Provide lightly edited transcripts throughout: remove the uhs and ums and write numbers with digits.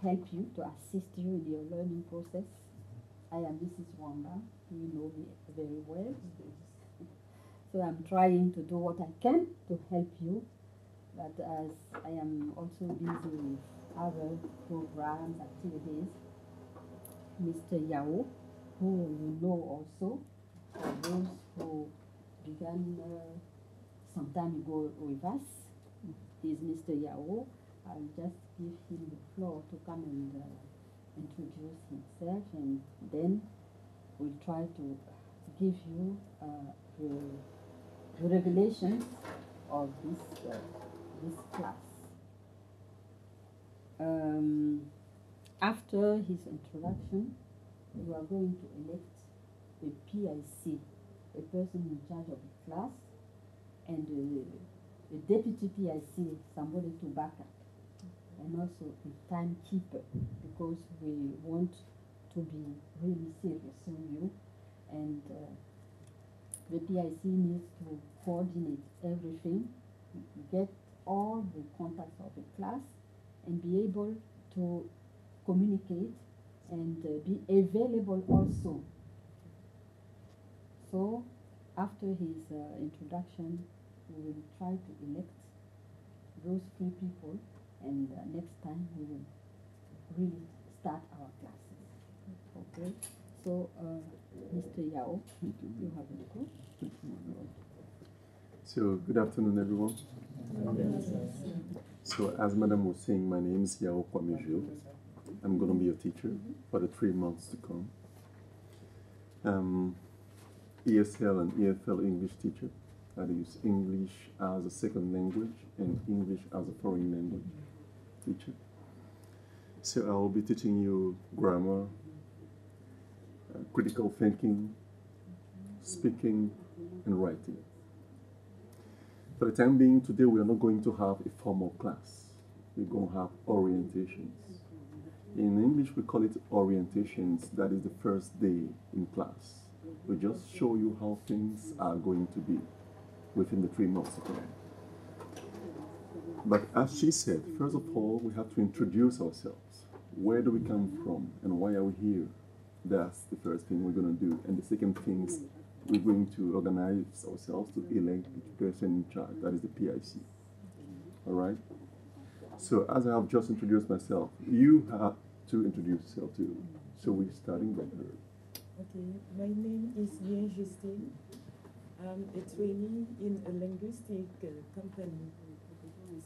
help you, to assist you in your learning process. I am Mrs. Wamba. You know me very well. So I'm trying to do what I can to help you. But as I am also busy with other programs, activities, Mr. Yao, who you know also, for those who began some time ago with us, is Mr. Yao. I'll just give him the floor to come and introduce himself, and then we'll try to give you the revelations of this class. After his introduction, you are going to elect a PIC, a person in charge of the class, and a deputy PIC, somebody to back up, and also a timekeeper, because we want to be really serious with you, and the PIC needs to coordinate everything, get all the contacts of the class, and be able to communicate and be available also. So after his introduction, we will try to elect those three people, and next time we will really start our classes. Okay, so Mr. Yao, you have the floor. So good afternoon, everyone. So as Madam was saying, my name is Yao Kwame. I'm going to be a teacher for the 3 months to come. ESL and EFL English teacher. That is English as a second language and English as a foreign language teacher. So I will be teaching you grammar, critical thinking, speaking, and writing. For the time being, today we are not going to have a formal class. We're going to have orientations. In English, we call it orientations. That is the first day in class. We just show you how things are going to be within the 3 months to come. But as she said, first of all, we have to introduce ourselves. Where do we come from and why are we here? That's the first thing we're going to do. And the second thing is we're going to organize ourselves to elect the person in charge. That is the PIC. All right? So as I have just introduced myself, you have to introduce yourself too. So we're starting with her. Okay, my name is Bien Justine. I'm a trainee in a linguistic company.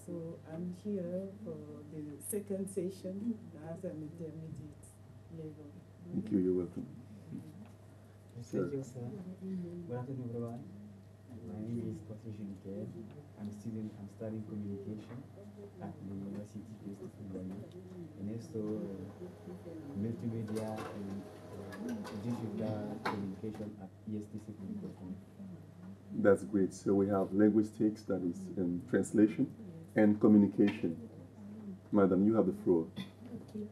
So I'm here for the second session as an intermediate level. Thank you, you're welcome. Thank you, sir. Good afternoon, everyone. My name is Patrick Juniquet. I'm studying communication at the University of Fulani, and also multimedia and digital communication at ESTC Communication. That's great. So we have linguistics, that is in translation, and communication. Madam, you have the floor. Okay.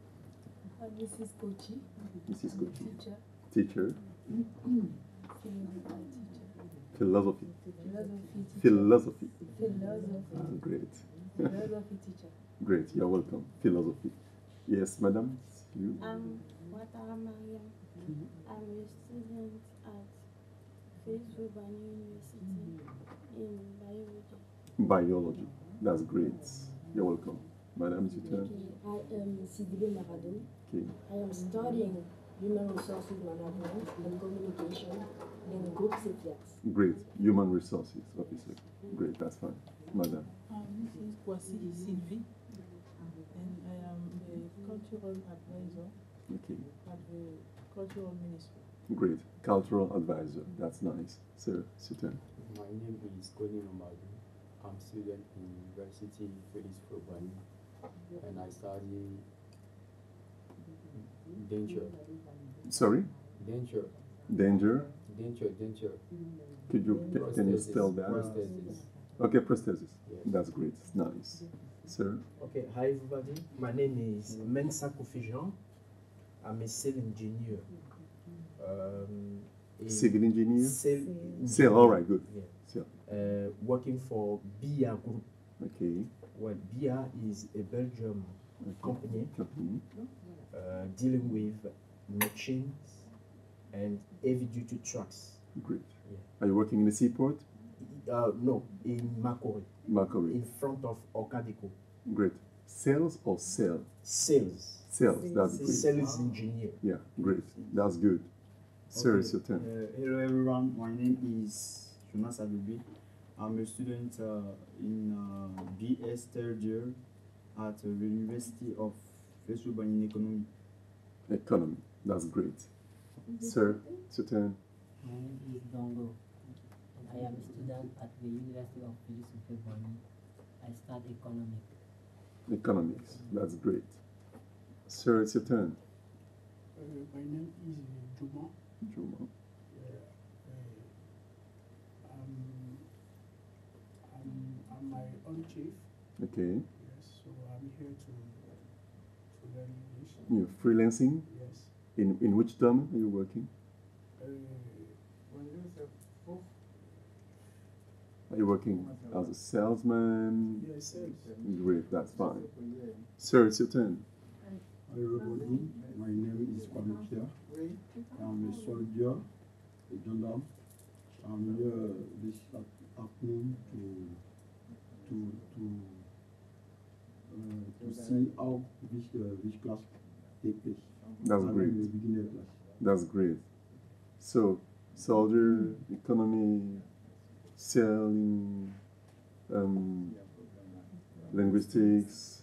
This is Kochi. Mrs. Kochi. Teacher. Teacher. Philosophy. Philosophy. Philosophy. Great. Philosophy teacher. Great, you're welcome. Philosophy. Yes, madam. You? I'm Watara Mariam. I'm a student at Facebook University in biology. Biology. That's great. You're welcome. Madam, it's your turn. I am Sidibe Maradou. Okay. I am studying Human Resources Management and Communication in Group CPS. Great. Human Resources Officer. Great, that's fine. Madam. This is Kwasi Sylvie, and I am a cultural advisor Okay. at the Cultural Ministry. Great. Cultural advisor. That's nice. Sir, it's your turn. My name is Colin Omadu. I'm student in University Felix Frobani, and I study denture. Sorry? Denture. Danger. Denture. Can you spell that? Prosthesis. Okay, prosthesis. Yes. That's great. It's nice. Sir? Okay, hi everybody. My name is Mensa Kofi Jean. I'm a civil engineer. Civil engineer? Civil. All right, good. Yeah. Civil. Working for BIA Group. Okay. Well, BIA is a Belgium company Company. dealing with machines and heavy-duty trucks. Great. Yeah. Are you working in the seaport? No, in Makori, Macquarie. in front of Okadiko. Great. Sales or sell? Sales. Sales. That's great. Sales engineer. Yeah, great. That's good. Sir, Okay. it's your turn. Hello everyone, my name is Jonas Abibi. I'm a student in BS third year at the University of Facebook in Economy. Economy. That's great. Sir, it's your turn. My name is Dongo, and I am a student at the University of Physics in February. I study economics. Economics. That's great. Sir, it's your turn. My name is Juma. Juma. I'm my own chief. Okay. Yes, so I'm here to learn English. You're freelancing? Yes. In which domain are you working? Are you working as a salesman? Yes, sales. Great, that's fine. Sir, it's your turn. Hi everybody, my name is Kwame Pierre. I'm a soldier, a gendarme. I'm here this afternoon to see how which class take place. That's I'm great. in the beginner class. That's great. So, soldier, economy, selling, linguistics,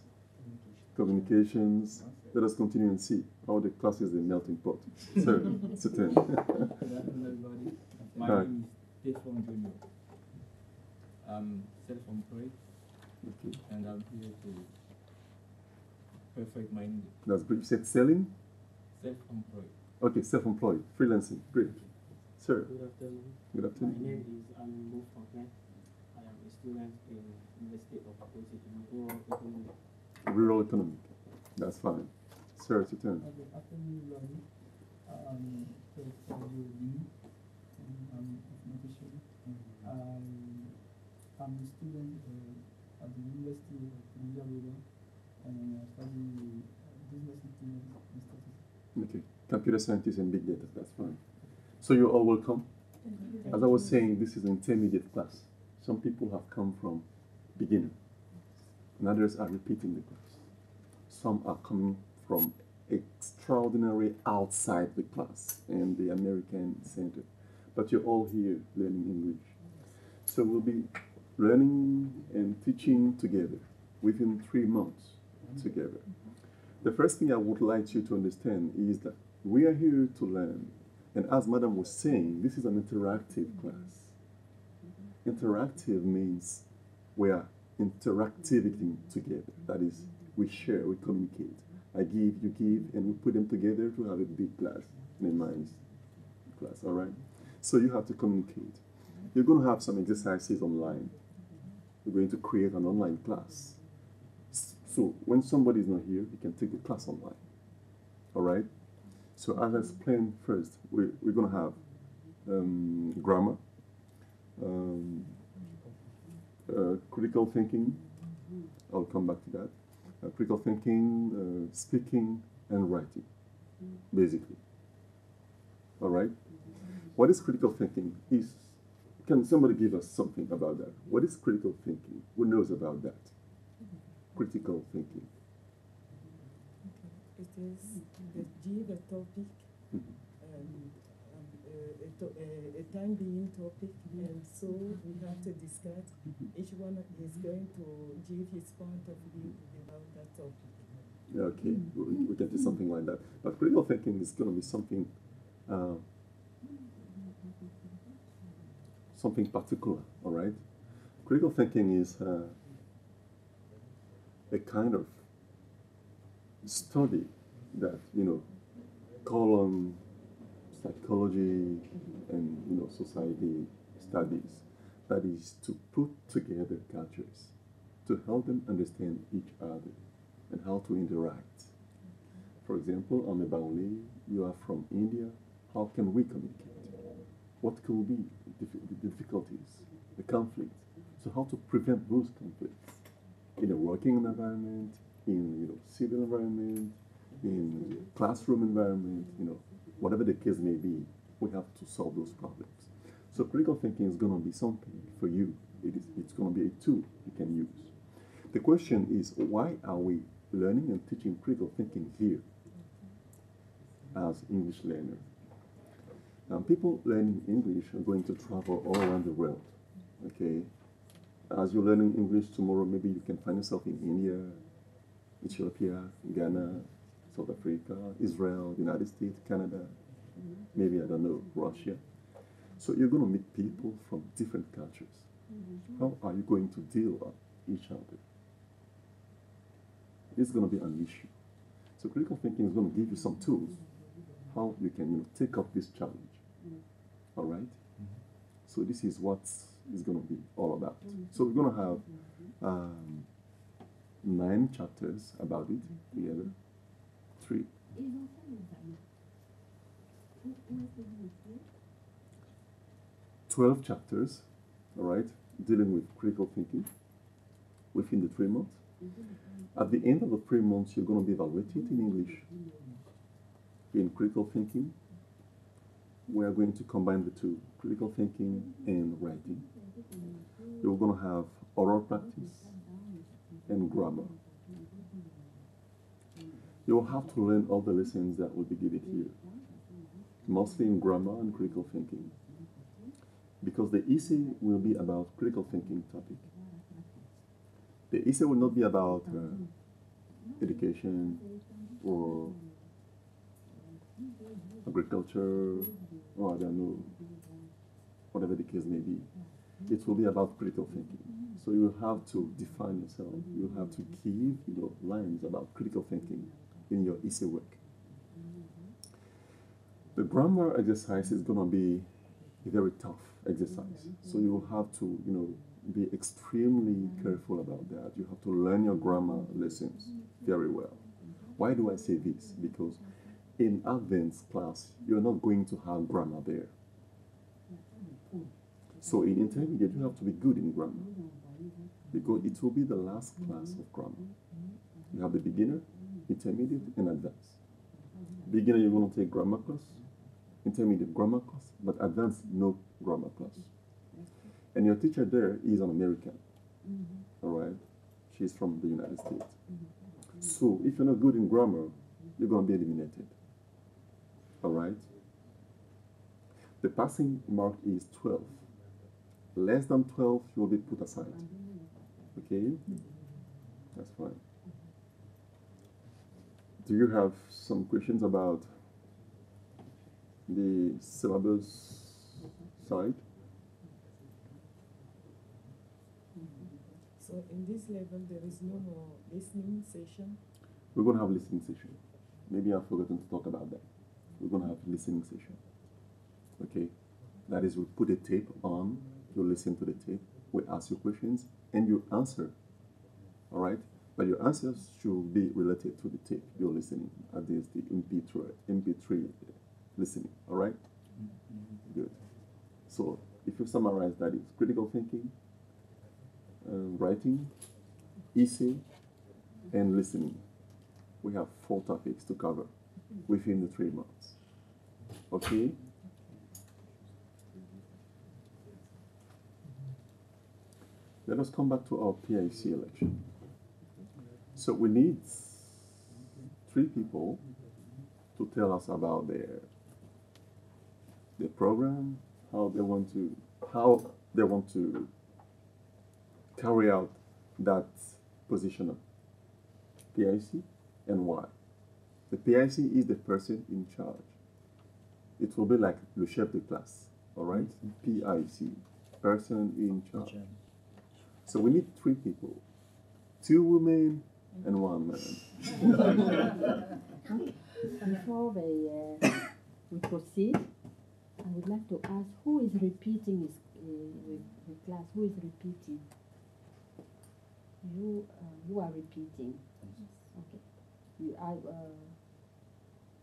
communications. Let us continue and see how the class is a melting pot. Sir, it's a turn. Good afternoon, everybody. My Hi. name is Stefan Junior. I'm self-employed, Okay. and I'm here to perfect my English. That's great. You said selling? Self-employed. Okay, self-employed, freelancing. Great. Sir, Good afternoon. good My afternoon. name is Aminbo Franklin. I am a student in University of Akoti in Rural Economics. Rural economic. That's fine. Sir, it's your turn. Good afternoon, everybody. It's Lee, and I'm mathematician. I'm a student at the University of Nigeria, and I study business intelligence and statistics. Okay. Computer scientist and big data. That's fine. So you're all welcome. As I was saying, this is an intermediate class. Some people have come from beginner, and others are repeating the class. Some are coming from extraordinary outside the class and the American Center. But you're all here learning English. So we'll be learning and teaching together within 3 months together. The first thing I would like you to understand is that we are here to learn. And as Madam was saying, this is an interactive class. Interactive means we are interacting together. That is, we share, we communicate. I give, you give, and we put them together to have a big class, a nice class, all right? So you have to communicate. You're going to have some exercises online. We're going to create an online class. So when somebody is not here, you can take the class online, all right? So as I explained first, we're going to have grammar, critical thinking. I'll come back to that. Critical thinking, speaking, and writing, basically. All right? What is critical thinking? Can somebody give us something about that? What is critical thinking? Who knows about that? Critical thinking. It is give a topic, a time being topic, and so we have to discuss. Each one is going to give his point of view about that topic. Okay, we can do something like that. But critical thinking is going to be something, something particular. All right. Critical thinking is a kind of study that call on psychology and society studies. That is to put together cultures to help them understand each other and how to interact. For example, I'm a Bauli, you are from India. How can we communicate? What could be the difficulties, the conflict? So how to prevent those conflicts in a working environment, in civil environment, in classroom environment, whatever the case may be, we have to solve those problems. So critical thinking is going to be something for you. It's going to be a tool you can use. The question is, why are we learning and teaching critical thinking here as English learners? People learning English are going to travel all around the world. Okay, as you're learning English tomorrow, maybe you can find yourself in India, Ethiopia, Ghana, South Africa, Israel, United States, Canada, maybe, I don't know, Russia. So you're going to meet people from different cultures. How are you going to deal with each other? It's going to be an issue. So critical thinking is going to give you some tools how you can take up this challenge. All right? So this is what it's going to be all about. So we're going to have 9 chapters about it together. 3. 12 chapters, all right, dealing with critical thinking within the 3 months. At the end of the 3 months, you're going to be evaluated in English, in critical thinking. We are going to combine the two, critical thinking and writing. You're going to have oral practice and grammar. You will have to learn all the lessons that will be given here, mostly in grammar and critical thinking, because the essay will be about critical thinking topic. The essay will not be about education or agriculture, or I don't know, whatever the case may be. It will be about critical thinking. So you will have to define yourself. You will have to give lines about critical thinking in your essay work. The grammar exercise is going to be a very tough exercise. So you will have to, be extremely careful about that. You have to learn your grammar lessons very well. Why do I say this? Because in advanced class, you're not going to have grammar there. So in intermediate, you have to be good in grammar, because it will be the last class of grammar. You have the beginner, intermediate, and advanced. Beginner, you're going to take grammar class, intermediate grammar class, but advanced, no grammar class. And your teacher there is an American, all right? She's from the United States. So if you're not good in grammar, you're going to be eliminated, all right? The passing mark is 12. Less than 12, you will be put aside, okay? That's fine. Do you have some questions about the syllabus side? So in this level, there is no more listening session? We're going to have listening session. Maybe I've forgotten to talk about that. We're going to have listening session. Okay? That is, we put a tape on, you listen to the tape, we ask you questions, and you answer. All right? But your answers should be related to the tape you're listening, against the MP3 listening. All right? Good. So if you summarize, that is critical thinking, writing, essay, and listening. We have 4 topics to cover within the 3 months. Okay? Let us come back to our PIC election. So we need 3 people to tell us about their program, how they want to carry out that position of PIC, and why. The PIC is the person in charge. It will be like le chef de classe, all right? PIC, person in charge. So we need 3 people, 2 women and 1 man. Before we proceed, I would like to ask who is repeating the class? Who is repeating? You are repeating. Okay.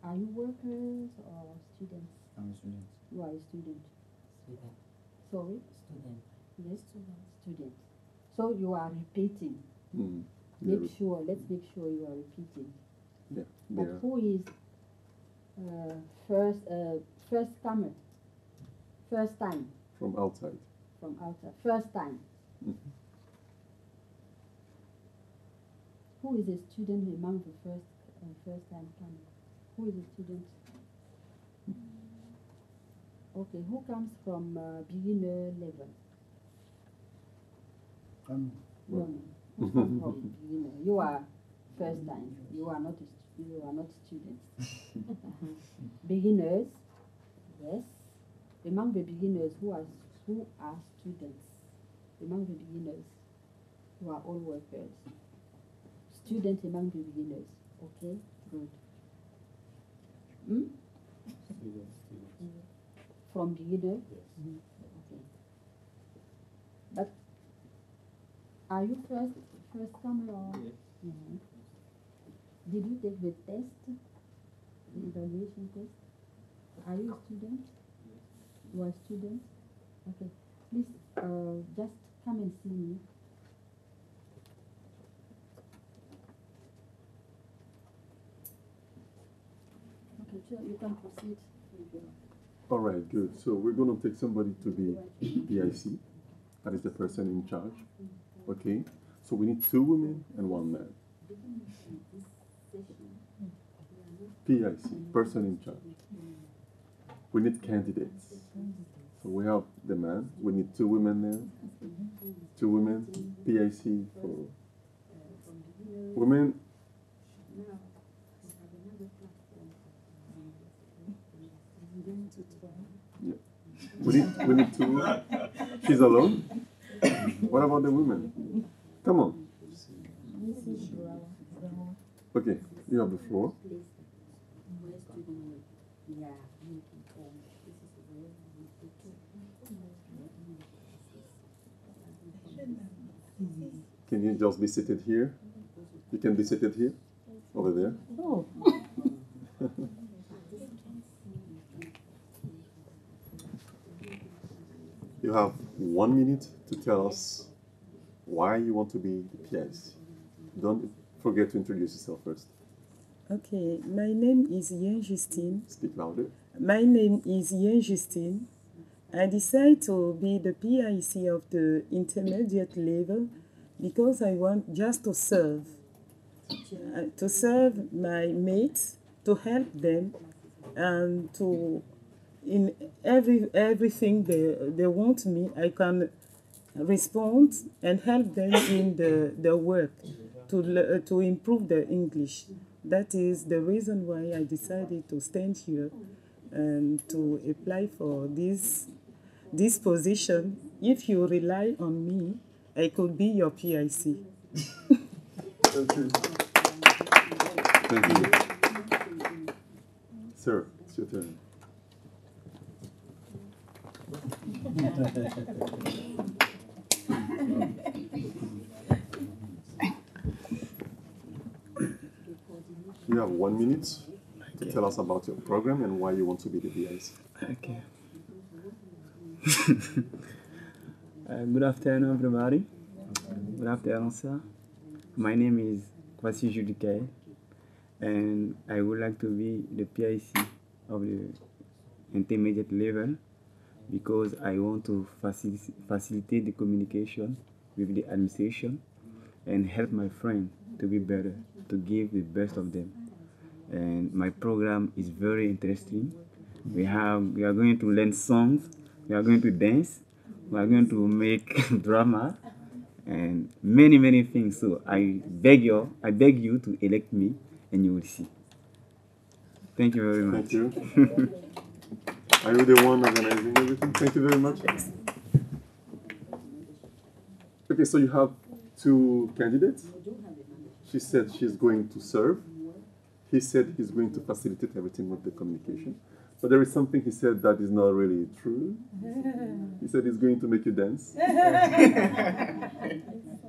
Are you workers or students? I'm a student. You are a student. Student. Sorry? Student. Yes, student. So you are repeating. Let's make sure you are repeating. Yeah. But There. who is first comer? First time From outside. from outside. First time. Mhm. Who is a student among the first time coming? Who is a student? Okay, who comes from beginner level? No, no. Who comes from beginner? You are first time. You are not. You are not students. Beginners, yes. Among the beginners, who are students? Among the beginners, who are all workers. Students among the beginners. Okay, good. Hmm? From beginner? Yes. Okay. But are you first comer or? Yes. Mhm. Did you take the test? The evaluation test? Are you a student? Yes. You are a student? Okay. Please just come and see me. Okay, sure, you can proceed. All right, good. So we're going to take somebody to the PIC. That is the person in charge. Okay. So we need 2 women and 1 man. PIC, person in charge. We need candidates. So we have the man. We need 2 women there. 2 women. PIC for women. Yeah. We need 2. She's alone. What about the women? Come on. Okay, you have the floor. Can you just be seated here? You can be seated here, over there. Oh. You have 1 minute to tell us why you want to be the PIC. Don't forget to introduce yourself first. Okay, my name is Yen Justine. Speak louder. My name is Yen Justine. I decided to be the PIC of the intermediate level because I want just to serve my mates, to help them, and to in everything they want me, I can respond and help them in the work to improve their English. That is the reason why I decided to stand here and to apply for this position. If you rely on me, I could be your PIC. Thank you. Thank you. Sir, it's your turn. You have 1 minute to tell us about your program and why you want to be the PIC. Okay. Good afternoon, everybody. Good afternoon, sir. My name is Kwasi Judikai, and I would like to be the PIC of the intermediate level because I want to facilitate the communication with the administration and help my friend to be better, to give the best of them. And my program is very interesting. We are going to learn songs, we are going to dance, we are going to make drama, and many things. So I beg you to elect me, and you will see. Thank you very much. Thank you. Are you the one organizing everything? Thank you very much. Okay, so you have 2 candidates. She said she's going to serve. He said he's going to facilitate everything with the communication. But there is something he said that is not really true. He said he's going to make you dance.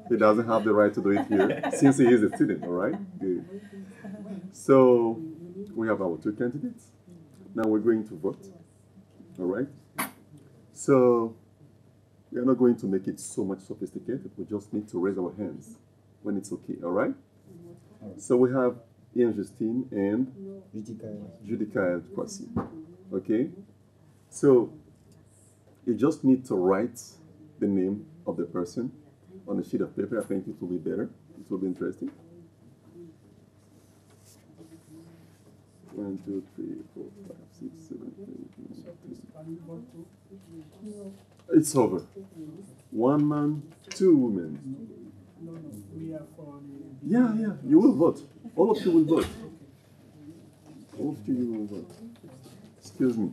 He doesn't have the right to do it here, since he is a student, all right? Good. So we have our 2 candidates. Now we're going to vote, all right? So we are not going to make it so much sophisticated. We just need to raise our hands when it's okay, all right? So we have Ian Justine and Judicael Kwasi. Okay? So you just need to write the name of the person on a sheet of paper. I think it will be better. It will be interesting. 1, 2, 3, 4, 5, 6, 7, 8, 9, 10. It's over. 1 man, 2 women. No, we are for the... Yeah, you will vote. All of you will vote. All of you will vote. Excuse me.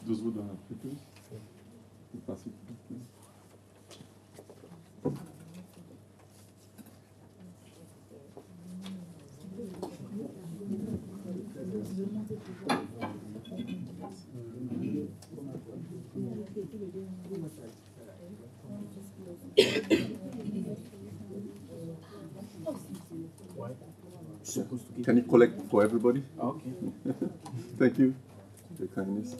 Those who don't have papers, you pass it, please. Can you collect for everybody? Okay. Thank you. Your kindness.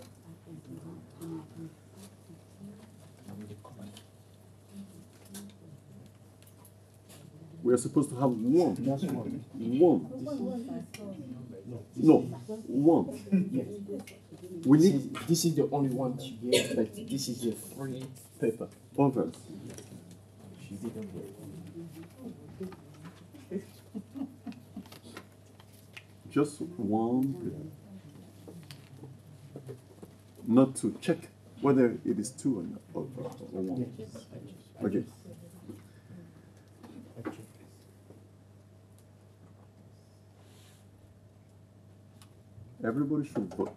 We are supposed to have one. Just one. No, one. Yes. We need. This is the only one she gave, but this is a free paper. Others. She didn't get it. Just one paper. Not to check whether it is two or not, or one. Okay. Everybody should vote.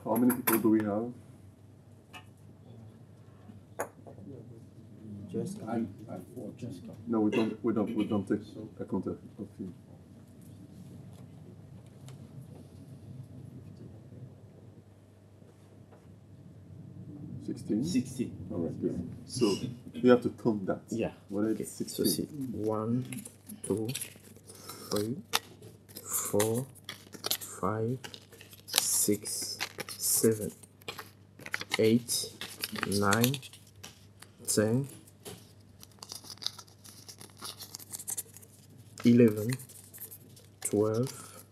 How many people do we have? Just come. Just come. No, we don't take account of you. $16? 16. All right, good. So you have to count that. Yeah. Whether Okay. it's So 16. see, 1, 2, 3, 4, 5, 6, 7, 8, 9, 10, 11, 12,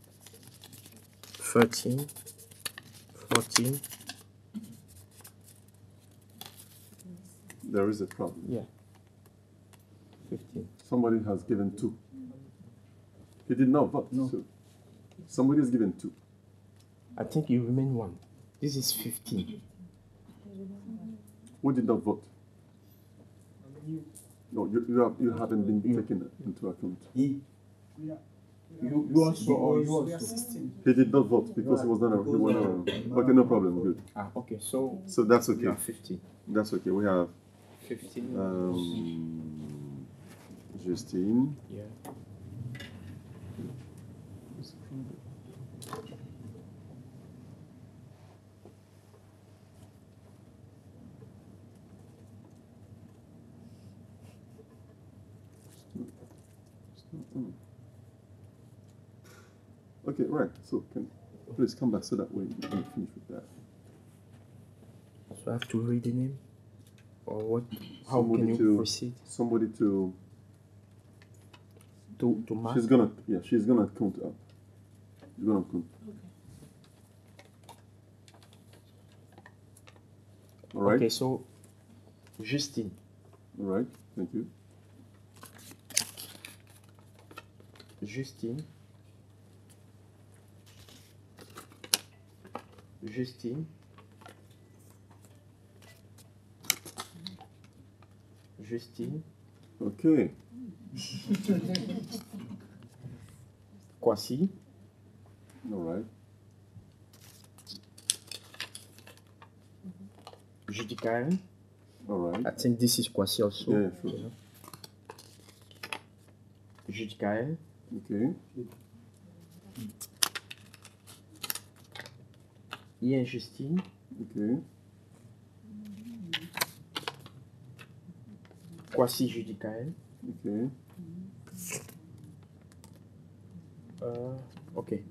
13, 14. There is a problem. Yeah. 15. Somebody has given 2. He did not vote. No. So somebody has given 2. I think you remain 1. This is 15. Who did not vote? No, you haven't been taken into account. You also, or you also. He did not vote because he was not around. Okay, no problem. Good. Ah, okay. So that's okay. You are 15. That's okay. We have 15. Justine. Yeah. Okay, right. So please come back so that way you can finish with that. So I have to read the name, or what? How can you proceed? Somebody to mark. She's gonna count up. You're gonna count. All right. Okay, so Justine. All right. Thank you. Justine. Justine. Okay. Kwasi. All right. Judicael. All right. I think this is Kwasi also. Yeah, sure. Judicael. Okay. Ian Justine. Okay. Kwasi Judicael. Okay. Okay.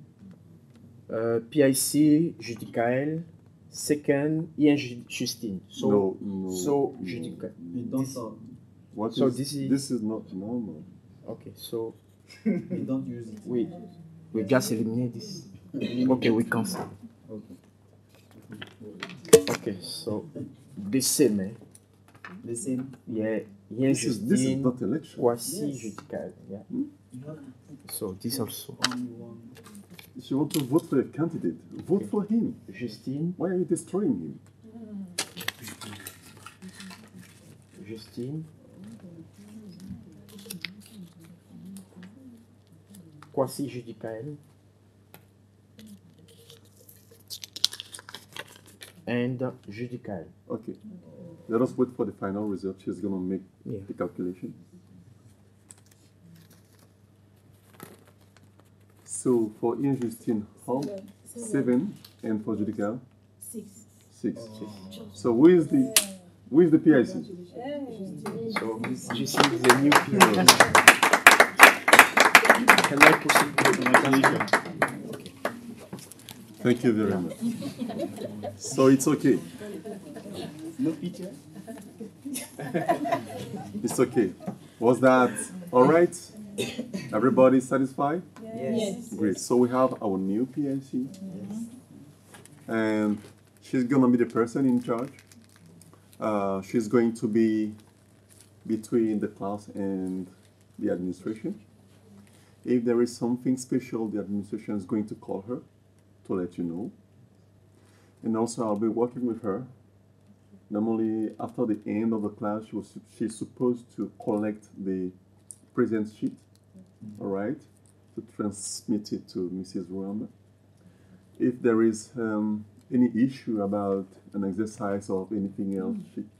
PIC Judicael. Second, Ian Justine. So, so Judicael. What so is, this is not normal. Okay, so We don't use it. we just eliminate this. Okay, we cancel. Okay, so the same, eh? The same. Yeah, Ian This is Justine, not election. Kwasi Yes. Judicael. Yeah. You have to So this also. only one. If you want to vote for a candidate, vote for him. Justine. Why are you destroying him? Justine. Kwasi Judicael. And Judicael. Okay. Let us wait for the final result. She's going to make Yeah. the calculation. So for Ian Justine, how? Seven. And for Judicael? 6. 6. So who is the PIC? So Justine is a new PIC. Can I proceed with the congratulations? Thank you very much. So it's okay. No picture? It's okay. Was that all right? Everybody satisfied? Yes. Great. So we have our new PIC. And she's going to be the person in charge. She's going to be between the class and the administration. If there is something special, the administration is going to call her to let you know. And also I'll be working with her. Normally after the end of the class, she's supposed to collect the present sheet, all right, to transmit it to Mrs. Ruamba. If there is any issue about an exercise or anything else,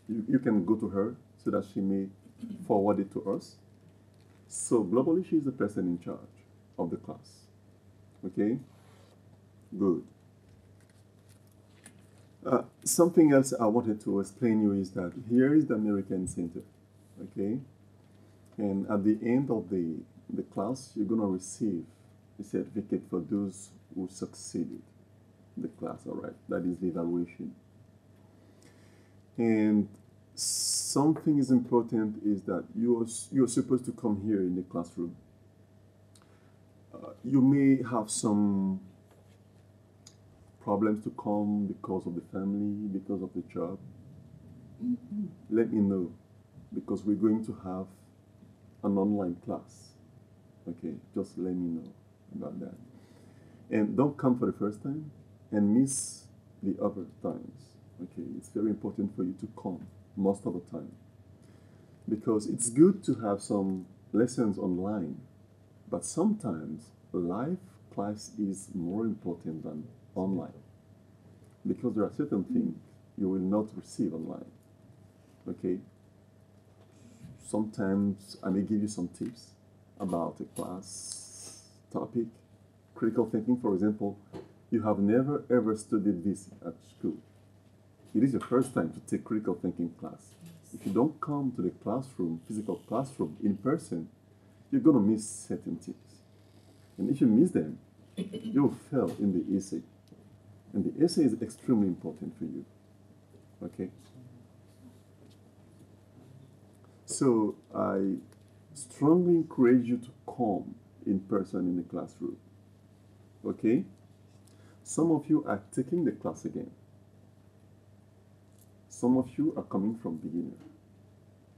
you can go to her so that she may forward it to us. So globally, she's the person in charge of the class. Okay? Good. Something else I wanted to explain you is that here is the American Center. Okay? And at the end of the class, you're going to receive a certificate for those who succeeded the class, all right? That is the evaluation. And something is important is that you're supposed to come here in the classroom. You may have some problems to come because of the family, because of the job. Let me know, because we're going to have an online class. Okay, just let me know about that. And don't come for the first time and miss the other times. Okay, it's very important for you to come most of the time, because it's good to have some lessons online, but sometimes live class is more important than online, because there are certain things you will not receive online. Okay, sometimes I may give you some tips about a class topic. Critical thinking, for example, you have never ever studied this at school. It is your first time to take critical thinking class. If you don't come to the classroom, physical classroom, in person, you're going to miss certain things. And if you miss them, you'll fail in the essay. And the essay is extremely important for you. Okay? So I strongly encourage you to come in person in the classroom. Okay? Some of you are taking the class again. Some of you are coming from beginner.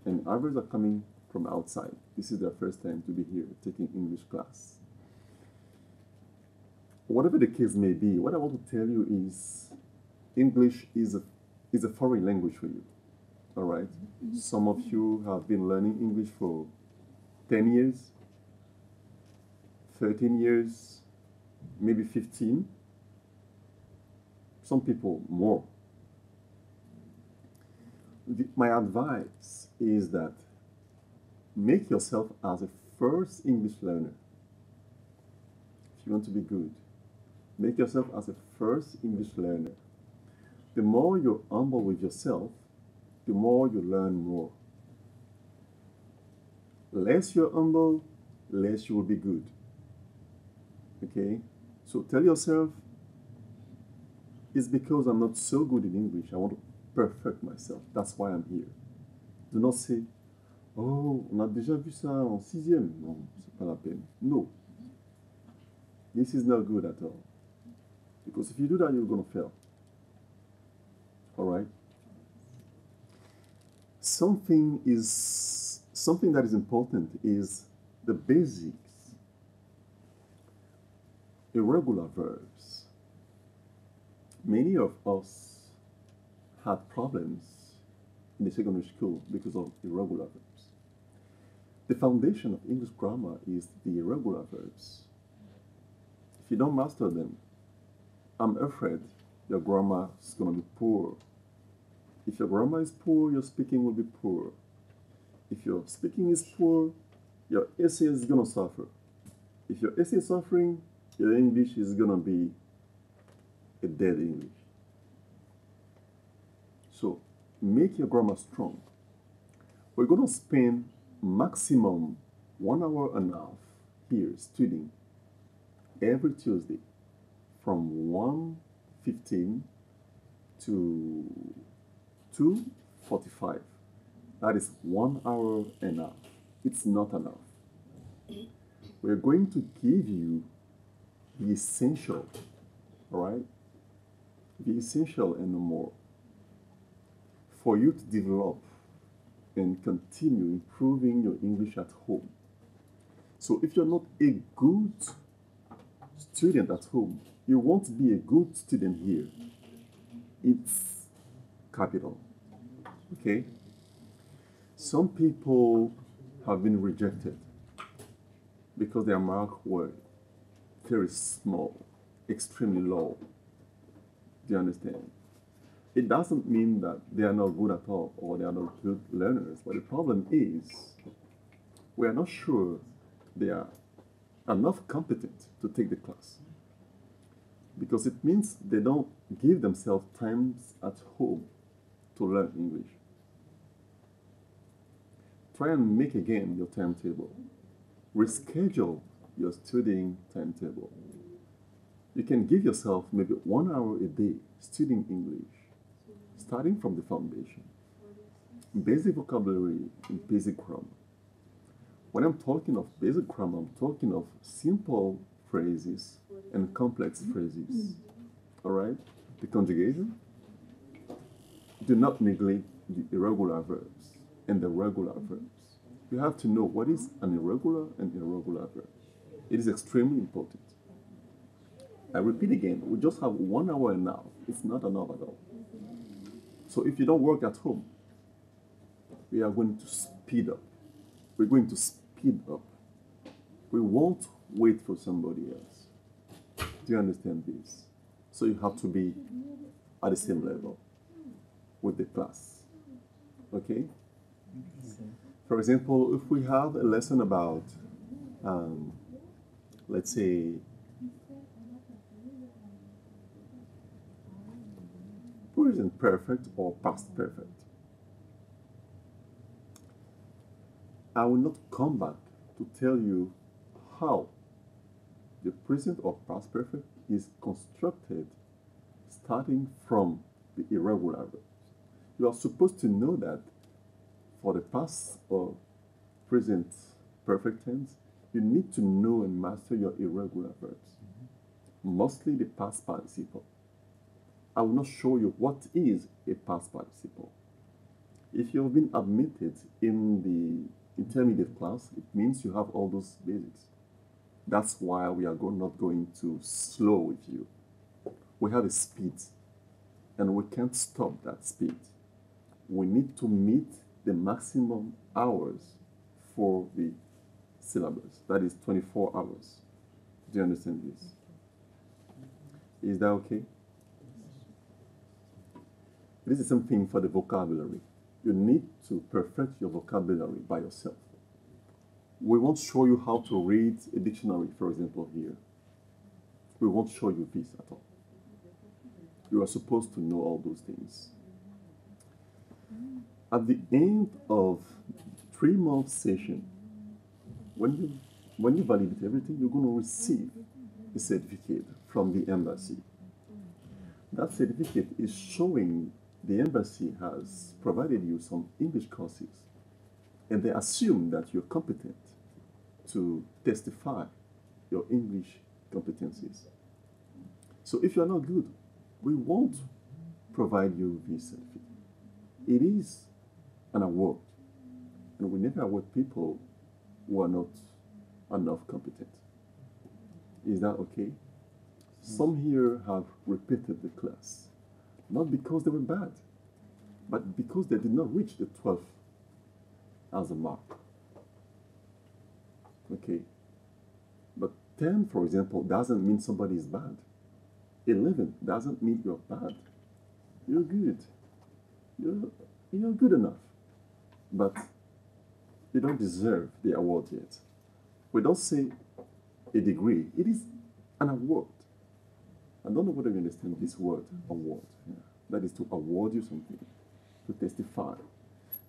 And others are coming from outside. This is their first time to be here taking English class. Whatever the case may be, what I want to tell you is English is a foreign language for you. all right? Some of you have been learning English for 10 years, 13 years, maybe 15. Some people more. My advice is that make yourself as a first English learner. If you want to be good, make yourself as a first English learner. The more you're humble with yourself, the more you learn more. Less you're humble, less you will be good. Okay? So tell yourself, it's because I'm not so good in English. I want to perfect myself. That's why I'm here. Do not say, oh, on a déjà vu ça en 6e. Non, c'est pas la peine. No. This is not good at all. Because if you do that, you're going to fail. All right? Something that is important is the basics. Irregular verbs. Many of us had problems in the secondary school because of irregular verbs. The foundation of English grammar is the irregular verbs. If you don't master them, I'm afraid your grammar is going to be poor. If your grammar is poor, your speaking will be poor. If your speaking is poor, your essay is going to suffer. If your essay is suffering, your English is going to be a dead English. So, make your grammar strong. We're going to spend maximum 1 hour and a half here studying every Tuesday from 1:15 to 2:45. That is 1 hour and a half. It's not enough. We're going to give you the essential, all right? The essential and no more, for you to develop and continue improving your English at home. So if you're not a good student at home, you won't be a good student here. It's capital, okay? Some people have been rejected because their marks were very small, extremely low. Do you understand? It doesn't mean that they are not good at all or they are not good learners, but the problem is we are not sure they are enough competent to take the class, because it means they don't give themselves time at home to learn English. Try and make again your timetable. Reschedule your studying timetable. You can give yourself maybe 1 hour a day studying English, starting from the foundation. Basic vocabulary and basic grammar. When I'm talking of basic grammar, I'm talking of simple phrases and complex phrases. All right? The conjugation. Do not neglect the irregular verbs and the regular verbs. You have to know what is an irregular and irregular verb. It is extremely important. I repeat again, we just have 1 hour and a half. It's not enough at all. So if you don't work at home, we are going to speed up. We're going to speed up. We won't wait for somebody else. Do you understand this? So you have to be at the same level with the class. Okay? For example, if we have a lesson about, let's say, present perfect or past perfect, I will not come back to tell you how the present or past perfect is constructed starting from the irregular verbs. You are supposed to know that for the past or present perfect tense, you need to know and master your irregular verbs, mostly the past participle. I will not show you what is a past participle. If you've been admitted in the intermediate class, it means you have all those basics. That's why we are not going to slow with you. We have a speed, and we can't stop that speed. we need to meet the maximum hours for the syllabus. That is 24 hours. Do you understand this? Is that okay? This is something for the vocabulary. You need to perfect your vocabulary by yourself. We won't show you how to read a dictionary, for example, here. We won't show you this at all. You are supposed to know all those things. At the end of 3-month session, when you validate everything, you're going to receive a certificate from the embassy. That certificate is showing the embassy has provided you some English courses, and they assume that you're competent to testify your English competencies. So if you're not good, we won't provide you this certificate. It is an award, and we never award people who are not enough competent. Is that okay? Some here have repeated the class, not because they were bad, but because they did not reach the 12 as a mark. Okay? But 10, for example, doesn't mean somebody is bad. 11 doesn't mean you're bad. You're good. You're good enough. But you don't deserve the award yet. We don't say a degree. It is an award. I don't know whether you understand this word, award. Yeah. That is to award you something, to testify.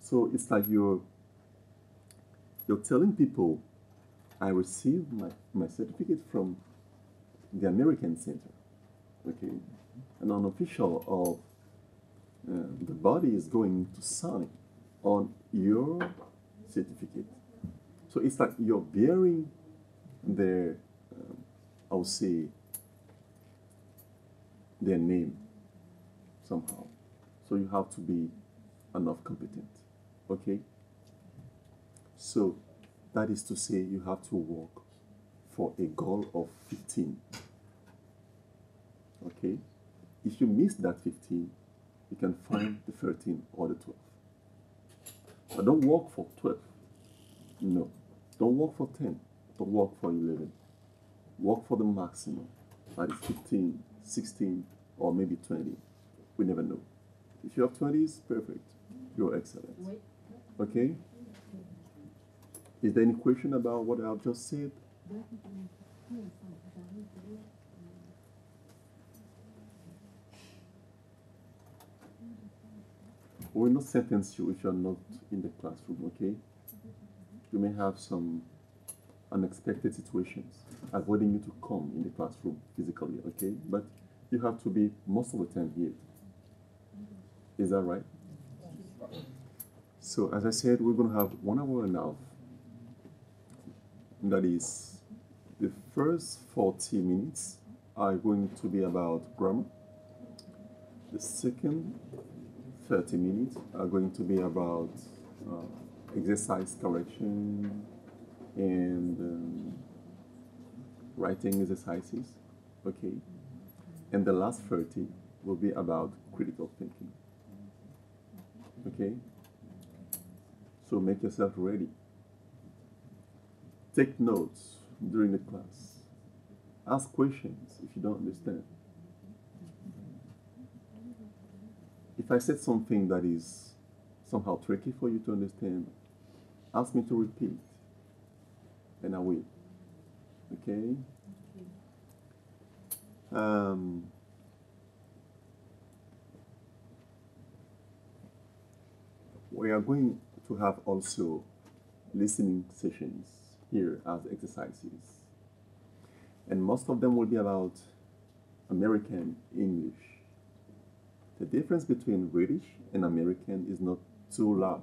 So it's like you're telling people, I received my certificate from the American Center. Okay, and an official of the body is going to sign on your certificate. So it's like you're bearing their, I would say, their name somehow. So you have to be enough competent. Okay? So that is to say you have to work for a goal of 15. Okay? If you miss that 15, you can find the 13 or the 12. But don't work for 12. No. Don't work for 10. Don't work for 11. Work for the maximum. That is 15, 16, or maybe 20. We never know. If you have 20s, perfect. You're excellent. Okay? Is there any question about what I've just said? We will not sentence you if you're not in the classroom, okay? You may have some unexpected situations avoiding you to come in the classroom physically, okay? But you have to be most of the time here. Is that right? So, as I said, we're going to have 1 hour and a half. That is, the first 40 minutes are going to be about grammar. The second 30 minutes are going to be about exercise correction and writing exercises, okay? And the last 30 will be about critical thinking, okay? So make yourself ready. Take notes during the class. Ask questions if you don't understand. If I said something that is somehow tricky for you to understand, ask me to repeat, and I will. Okay? We are going to have also listening sessions here as exercises. And most of them will be about American English. The difference between British and American is not too large,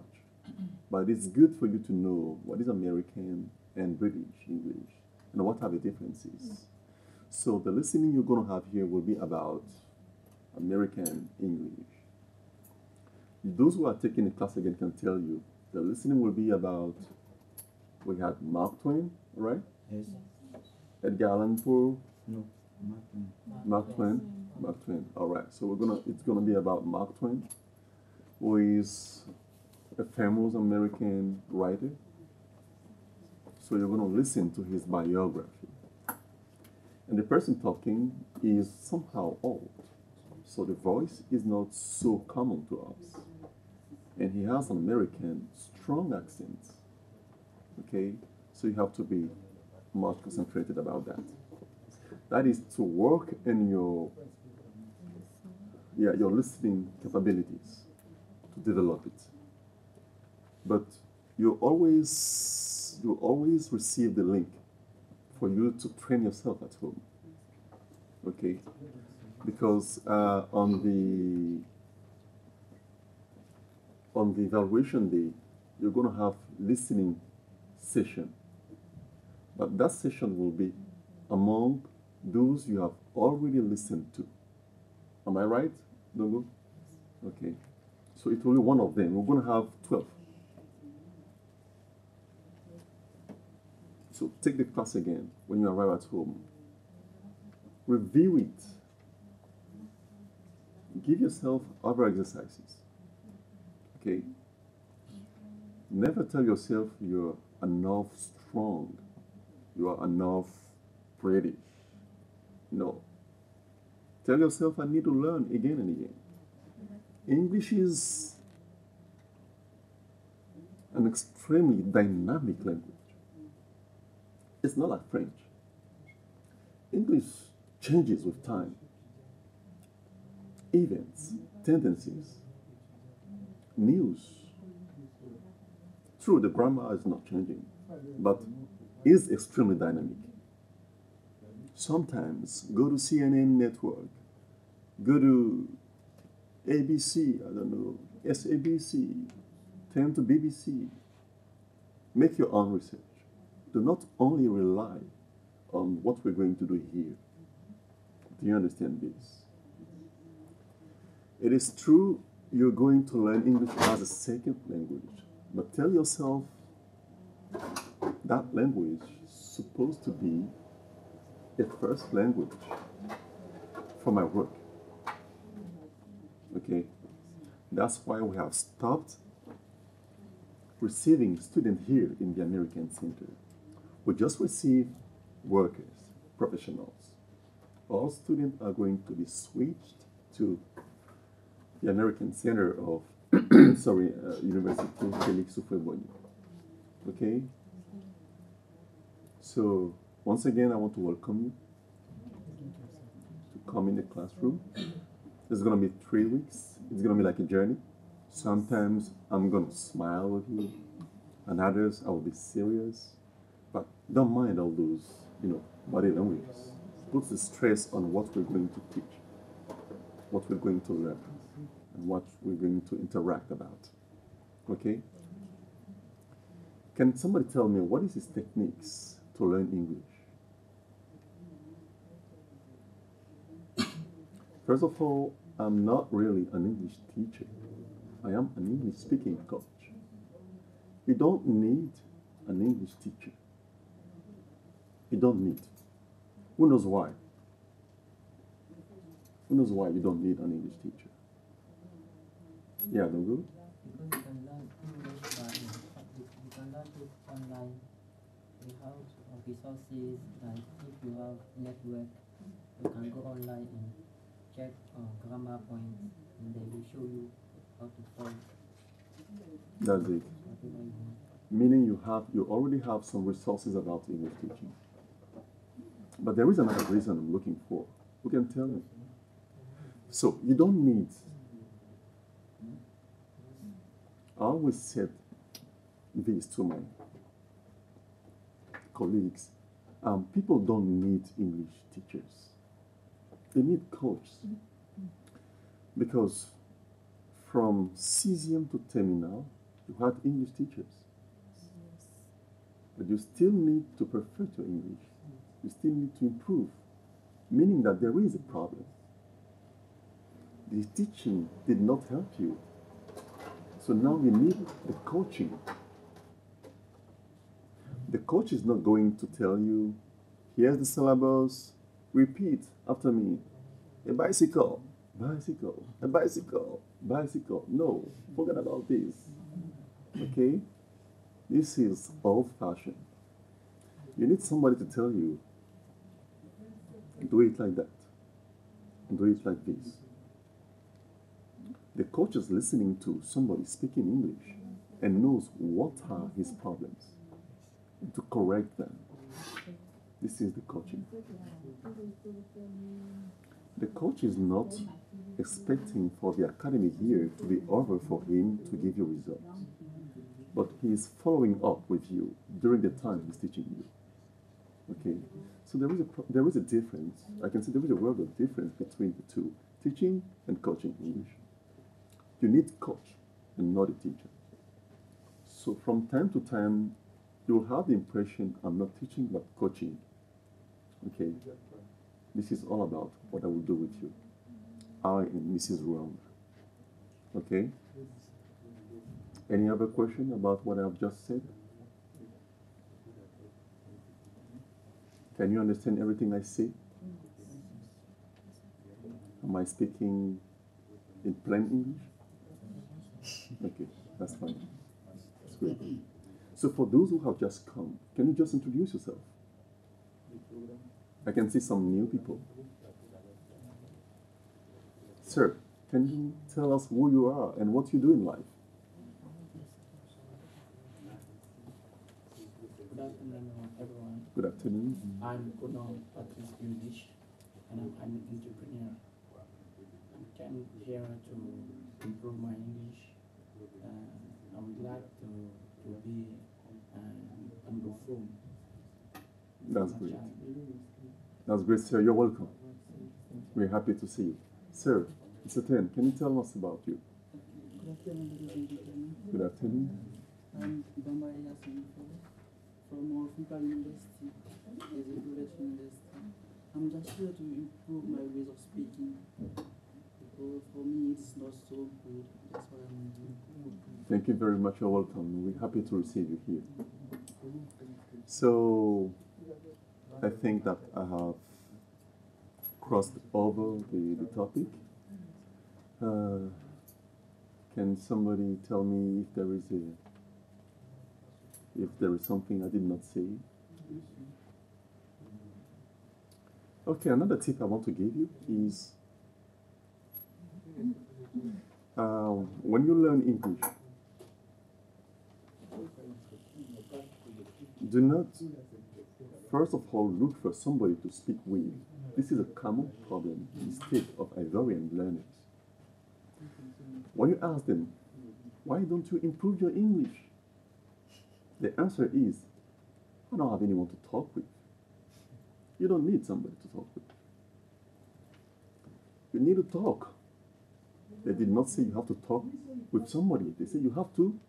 but it's good for you to know what is American and British English and what are the differences. So the listening you're going to have here will be about American English. Those who are taking the class again can tell you the listening will be about, we had Mark Twain, right? Yes. Edgar Allan Poe. No, Mark Twain. Mark Twain. Mark Twain. All right. So it's gonna be about Mark Twain. who is a famous American writer. So you're going to listen to his biography. And the person talking is somehow old. So the voice is not so common to us. And he has an American strong accent. Okay? So you have to be much concentrated about that. That is to work in your listening capabilities, to develop it. But you always receive the link for you to train yourself at home. Okay? Because on the evaluation day, you're going to have listening session. But that session will be among those you have already listened to. Am I right, Dongo? Okay. So it's only one of them. We're going to have 12. So take the class again when you arrive at home. Review it. Give yourself other exercises. Okay? Never tell yourself you're enough strong. You are enough British. No. Tell yourself, I need to learn again and again. English is an extremely dynamic language. It's not like French. English changes with time. Events, tendencies, news. True, the grammar is not changing, but is extremely dynamic. Sometimes go to CNN network, go to ABC, I don't know, SABC, turn to BBC. Make your own research. Do not only rely on what we're going to do here. Do you understand this? It is true you're going to learn English as a second language, but tell yourself that language is supposed to be a first language for my work. Okay? That's why we have stopped receiving students here in the American Center. We just receive workers, professionals. All students are going to be switched to the American Center of University Félix Houphouët-Boigny. Okay? So, once again, I want to welcome you to come in the classroom. It's going to be 3 weeks. It's going to be like a journey. Sometimes I'm going to smile with you, and others I will be serious. But don't mind all those, body languages. Put the stress on what we're going to teach, what we're going to learn, and what we're going to interact about. Okay? Can somebody tell me what is his techniques to learn English? First of all, I'm not really an English teacher. I am an English speaking coach. You don't need an English teacher. You don't need. Who knows why? Who knows why you don't need an English teacher? Yeah, Dongo? Because you can learn English by you can learn it online. We have resources like if you have network, you can go online and check grammar points, and they will show you how to solve. That's it. Meaning you already have some resources about English teaching. But there is another reason I'm looking for. Who can tell me? So you don't need. I always said this to my colleagues. People don't need English teachers. They need coaches. Because from Cesium to Terminal, you had English teachers. But you still need to perfect your English. You still need to improve. Meaning that there is a problem. The teaching did not help you. So now you need the coaching. The coach is not going to tell you, here's the syllabus, repeat after me. A bicycle, Bicycle, a bicycle, bicycle. No, forget about this. Okay? This is old fashioned. You need somebody to tell you, do it like that, do it like this. The coach is listening to somebody speaking English and knows what are his problems and to correct them. This is the coaching. The coach is not expecting for the academic year to be over for him to give you results, but he is following up with you during the time he's teaching you. Okay, so there is a difference. I can say there is a world of difference between the two, teaching and coaching English. You need coach and not a teacher. So from time to time, you'll have the impression I'm not teaching but coaching. Okay, this is all about what I will do with you. I am Mrs. Ruamba. Okay? Any other question about what I've just said? Can you understand everything I say? Am I speaking in plain English? Okay, that's fine. That's great. So for those who have just come, can you just introduce yourself? I can see some new people. Sir, can you tell us who you are and what you do in life? Good afternoon, everyone. Good afternoon. I'm Kunal Patrice Yudish, and I'm an entrepreneur. I came here to improve my English. I'm glad to be on the phone. That's great. That's great, sir. You're welcome. We're happy to see you. Sir, Mr. Ten, can you tell us about you? Good afternoon, ladies and gentlemen. Good afternoon. I'm Bamba Yasinfo from Africa University, as a British University. I'm just here to improve my ways of speaking, because for me it's not so good. That's why I'm doing. Thank you very much. You're welcome. We're happy to receive you here. So, I think that I have crossed over the topic. Can somebody tell me if there is something I did not say? Okay, another tip I want to give you is when you learn English, do not, first of all, look for somebody to speak with. This is a common problem, mistake of Ivorian learners. When you ask them, why don't you improve your English? The answer is, I don't have anyone to talk with. You don't need somebody to talk with. You need to talk. They did not say you have to talk with somebody. They say you have to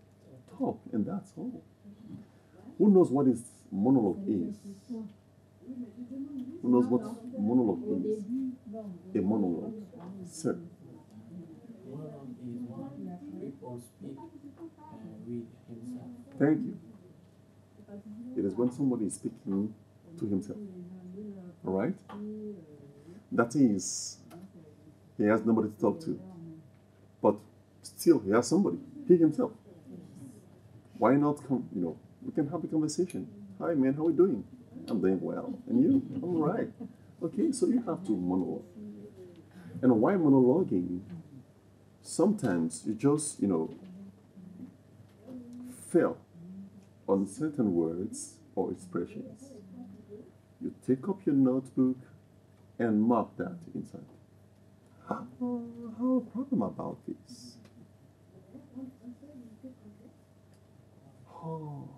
talk, and that's all. Who knows what is monologue is? Who knows what monologue is? A monologue. Sir. Monologue is when people speak with himself. Thank you. It is when somebody is speaking to himself. All right? That is, he has nobody to talk to. But still, he has somebody. He himself. Why not come, we can have a conversation. Hi, man, how are you doing? I'm doing well. And you? I'm all right. Okay, so you have to monologue. And why monologuing? Sometimes you just, fail on certain words or expressions. You take up your notebook and mark that inside. I have a problem about this. Oh,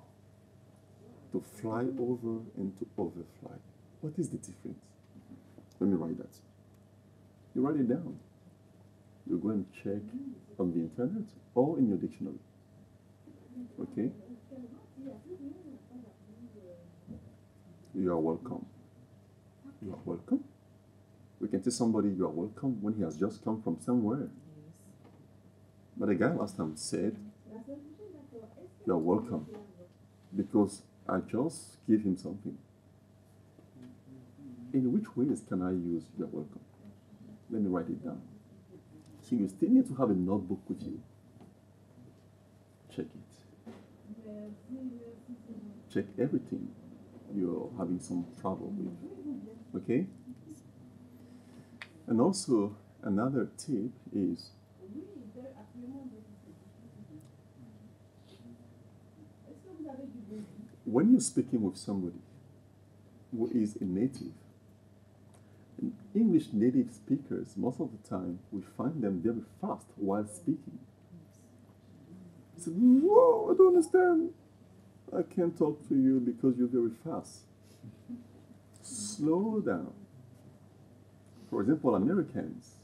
to fly over and to overfly. What is the difference? Let me write that. You write it down. You go and check on the internet or in your dictionary. Okay? You are welcome. You are welcome. We can tell somebody you are welcome when he has just come from somewhere. But the guy last time said, you are welcome, because I just gave him something. In which ways can I use you're welcome? Let me write it down. So you still need to have a notebook with you. Check it. Check everything you're having some trouble with. Okay? And also, another tip is when you're speaking with somebody who is a native, English native speakers, most of the time, we find them very fast while speaking. You say, whoa, I don't understand. I can't talk to you because you're very fast. Slow down. For example, Americans,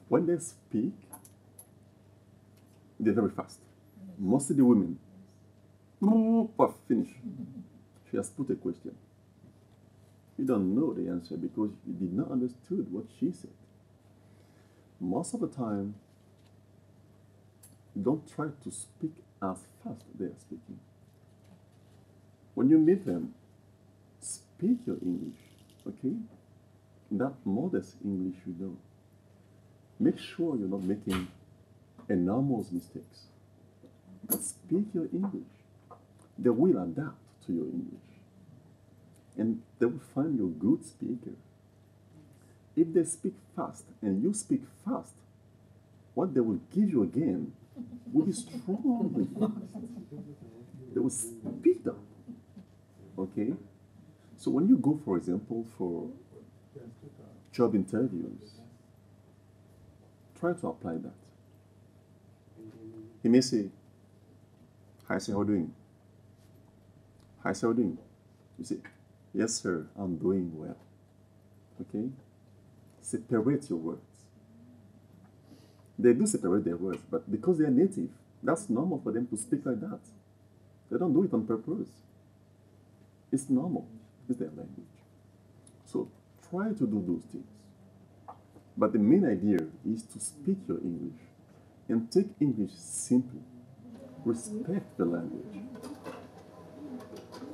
when they speak, they're very fast. Mostly the women. Finish. She has put a question. You don't know the answer because you did not understand what she said. Most of the time, don't try to speak as fast as they are speaking. When you meet them, speak your English, okay? That modest English you know. Make sure you're not making enormous mistakes. But speak your English. They will adapt to your English. And they will find you a good speaker. If they speak fast and you speak fast, what they will give you again will be strongly fast. They will speed up. Okay? So when you go, for example, for job interviews, try to apply that. He may say, hi sir, how are you doing? Hi sir, how are you doing? You say, yes sir, I'm doing well. Okay? Separate your words. They do separate their words, but because they are native, that's normal for them to speak like that. They don't do it on purpose. It's normal. It's their language. So try to do those things. But the main idea is to speak your English and take English simply. Respect the language.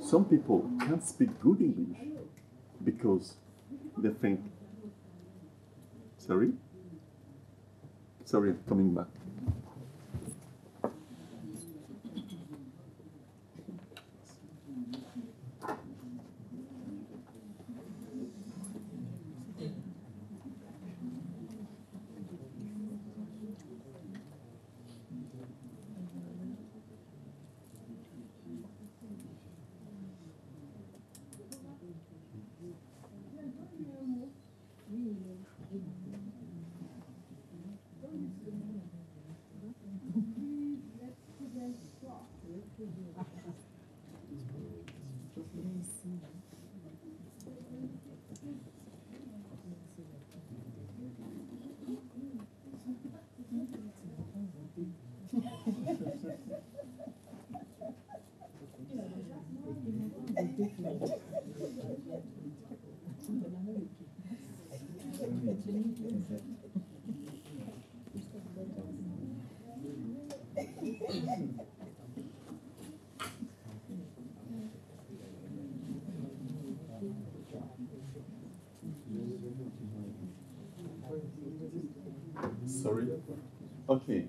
Some people can't speak good English because they think, sorry, I'm coming back. Sorry? Okay.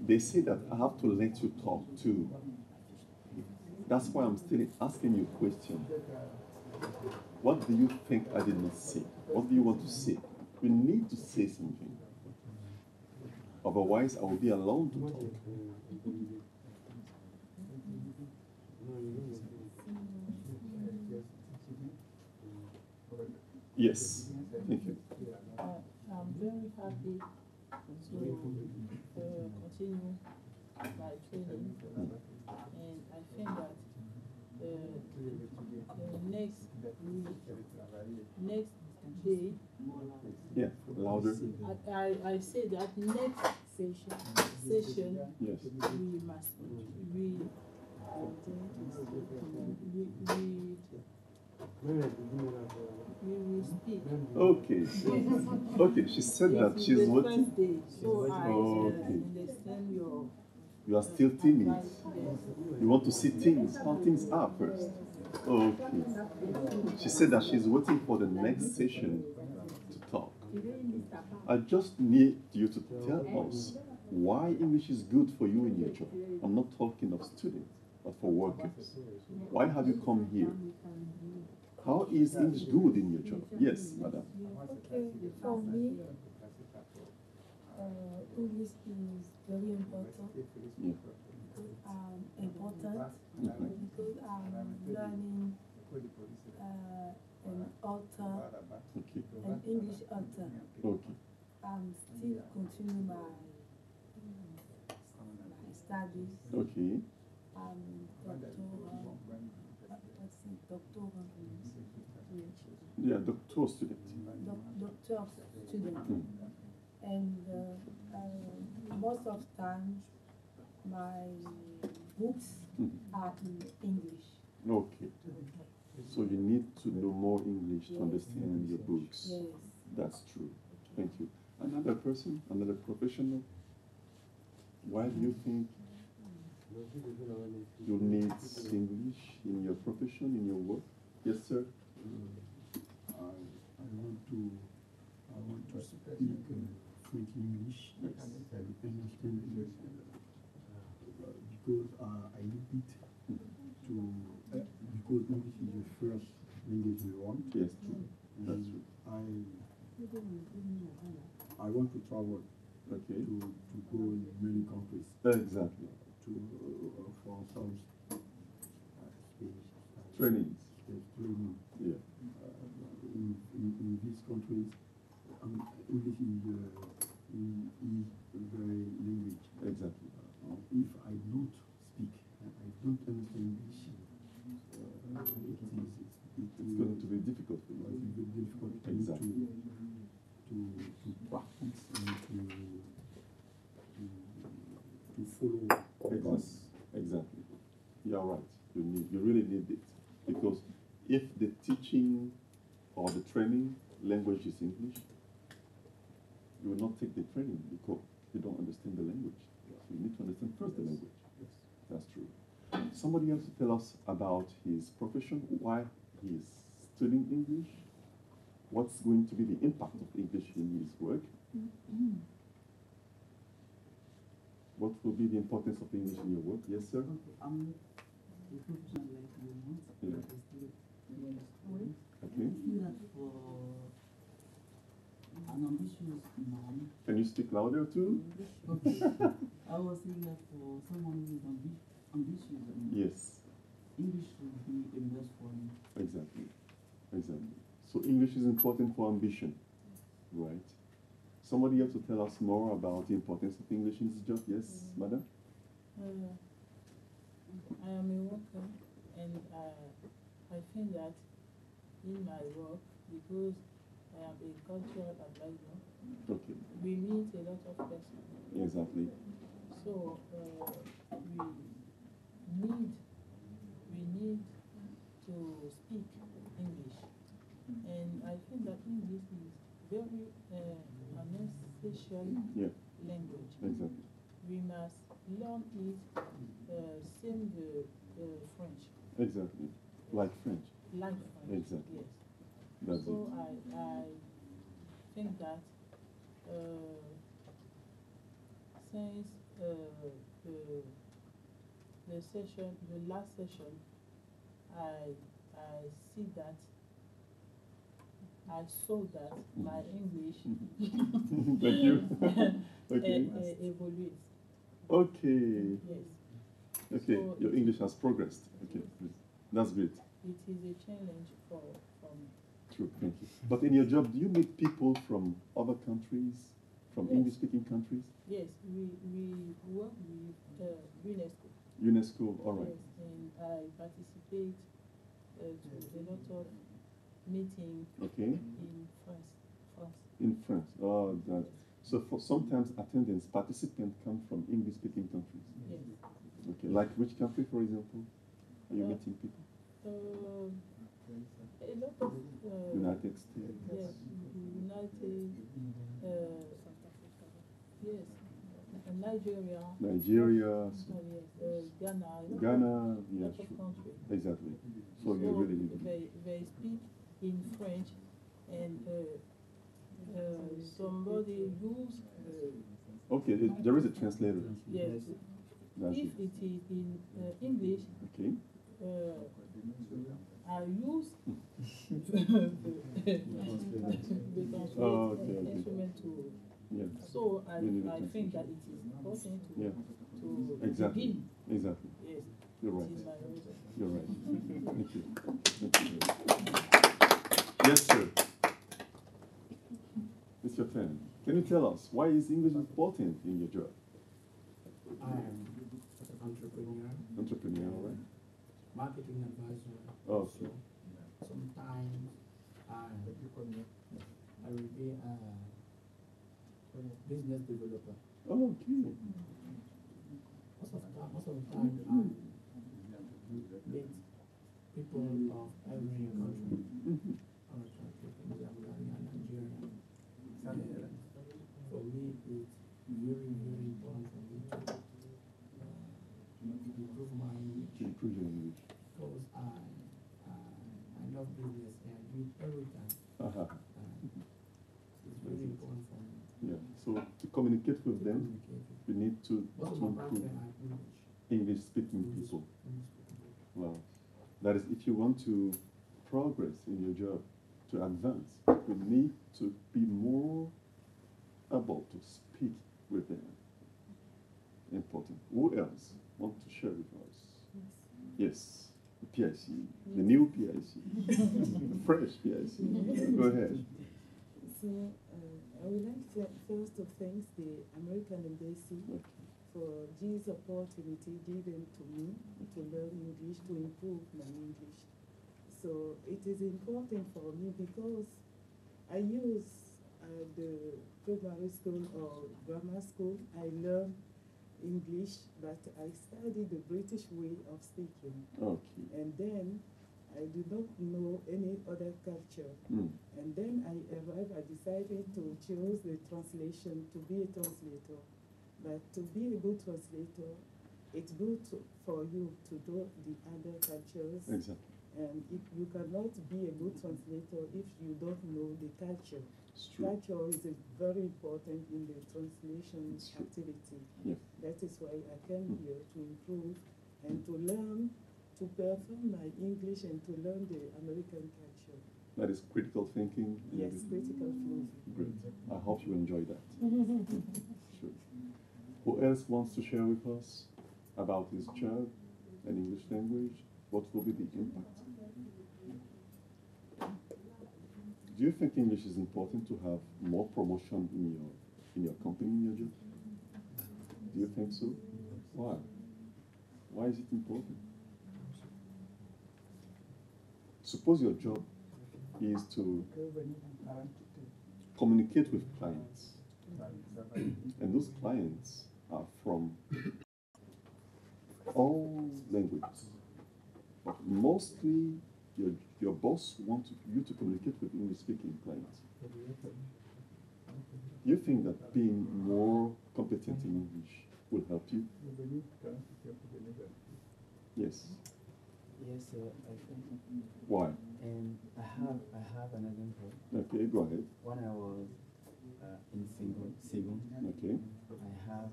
They say that I have to let you talk too. That's why I'm still asking you a question. What do you think I did not say? What do you want to say? You need to say something. Otherwise, I will be alone to talk. Yes, thank you. I'm very happy to continue my training, and I think that the next day, yeah, louder. I say that next session yes. we must we will speak. Okay. Okay, she said Yes, that she's the waiting. first day, so I Okay. understand your. You are still timid. advice, yes. You want to see things, how things are first. Okay. She said that she's waiting for the next session to talk. I just need you to tell us why English is good for you in your job. I'm not talking of students, but for workers. Why have you come here? How is English good in your job? Yes, madam. Okay, for me, English is very important. Yeah. Important because I'm learning an author, Okay. an English author. Okay. I'm still continuing my studies. Okay. Yeah, doctor student. Doctor student. Mm. And most of time, my books are in English. Okay. So you need to know more English to understand your books. Yes. That's true. Thank you. Another person, another professional. Why do you think you need English in your profession, in your work? Yes, sir. I want to speak fluent English. I understand English because I need it to because English is the first language we want. Yes, true. That's true. I want to travel. Okay. To go in many countries. Exactly. For some trainings. Training. Yeah. In these countries, English is a very language. Exactly. If I don't speak, I don't understand English, it's going to be difficult for you. It will be difficult for exactly. me to practice and to follow. Exactly. You're right. You really need it, because if the teaching or the training language is English, you will not take the training because you don't understand the language. So you need to understand first the language. Yes, that's true. Somebody else to tell us about his profession, why he is studying English, what's going to be the impact of English in his work. What will be the importance of English in your work? Yes, sir? The profession like you want, Yeah. but I still in school. Okay. I feel that for an ambitious man. Can you speak louder too? Okay. I was saying that for someone who is ambitious, Yes. English would be a must for him. Exactly. Exactly. So English is important for ambition, right? Somebody else to tell us more about the importance of English in this job? Yes, madam? I am a worker, and I think that in my work, because I am a cultural advisor, Okay. we meet a lot of persons. Exactly. So we need to speak English, and I think that English is very an essential language. Exactly. We must learn it, same the French. Exactly. Like French. Like French. Exactly. Yes. That's so it. I think that since the last session, I see that I saw that my English Thank you. Okay. evolves. Okay. Yes. Okay. So Your English has progressed. Okay. That's great. It is a challenge for me. True. Thank you. But in your job, do you meet people from other countries, from English-speaking countries? Yes, we work with UNESCO. UNESCO. All right. Yes, and I participate to a lot of meetings Okay. in France. In France. Oh, that. So for sometimes attendance, participants come from English-speaking countries. Yes. Okay. Like which country, for example? Are you meeting people? A lot of United States. Yes, United. Yes, Nigeria. Nigeria. Yes, Ghana. Ghana. A Yeah. lot of countries. Exactly. So you really need it. they speak in French and somebody use Okay, there is a translator. yes. That's If it. it is in English, Okay. I use the translate Oh, okay. instrument to. Yeah. So I You need a think that it is important to Yeah. to Exactly. begin. Exactly. Yes. You're right. It is my reason. You're right. Thank you. Thank you. Yes, sir. It's your turn. Can you tell us why is English important in your job? I am an entrepreneur, Entrepreneur, right? marketing advisor. Oh, So sometimes I will be a business developer. Oh, okay. Most of the time I meet people of every country. From Zambia, Nigeria. And for me, it's very, very important for me to improve my English. To improve your English. Because I love business and I do it every time. Uh-huh. It's very important for me. Yeah. So to communicate with them, you need to Most of my improve friends are English. English-speaking people. Well, that is, if you want to progress in your job, to advance, you need to be more able to speak with them. Important. Who else want to share with us? Yes, the PIC, the new PIC, the fresh PIC. Go ahead. So, I would like to first to thank the American Embassy for this opportunity given to me to learn English, to improve my English. So it is important for me because I use the primary school or grammar school, I learn English, but I study the British way of speaking. Okay. And then I do not know any other culture. And then I decided to choose the translation, to be a translator. But to be a good translator, it's good for you to know the other cultures. Exactly. And if you cannot be a good translator if you don't know the culture. It's true. Culture is very important in the translation activity. Yes. That is why I came here to improve and to learn, to perform my English and to learn the American culture. That is critical thinking. and Yes, critical thinking. Great. I hope you enjoy that. Sure. Who else wants to share with us about his job and English language? What will be the impact? Do you think English is important to have more promotion in your company, in your job? Do you think so? Why? Why is it important? Suppose your job is to communicate with clients, and those clients are from all languages. But mostly, your boss wants you to communicate with English-speaking clients. Do you think that being more competent in English will help you? Yes. Yes, I think. Why? And I have an example. Okay, go ahead. When I was in Segon, Okay. I have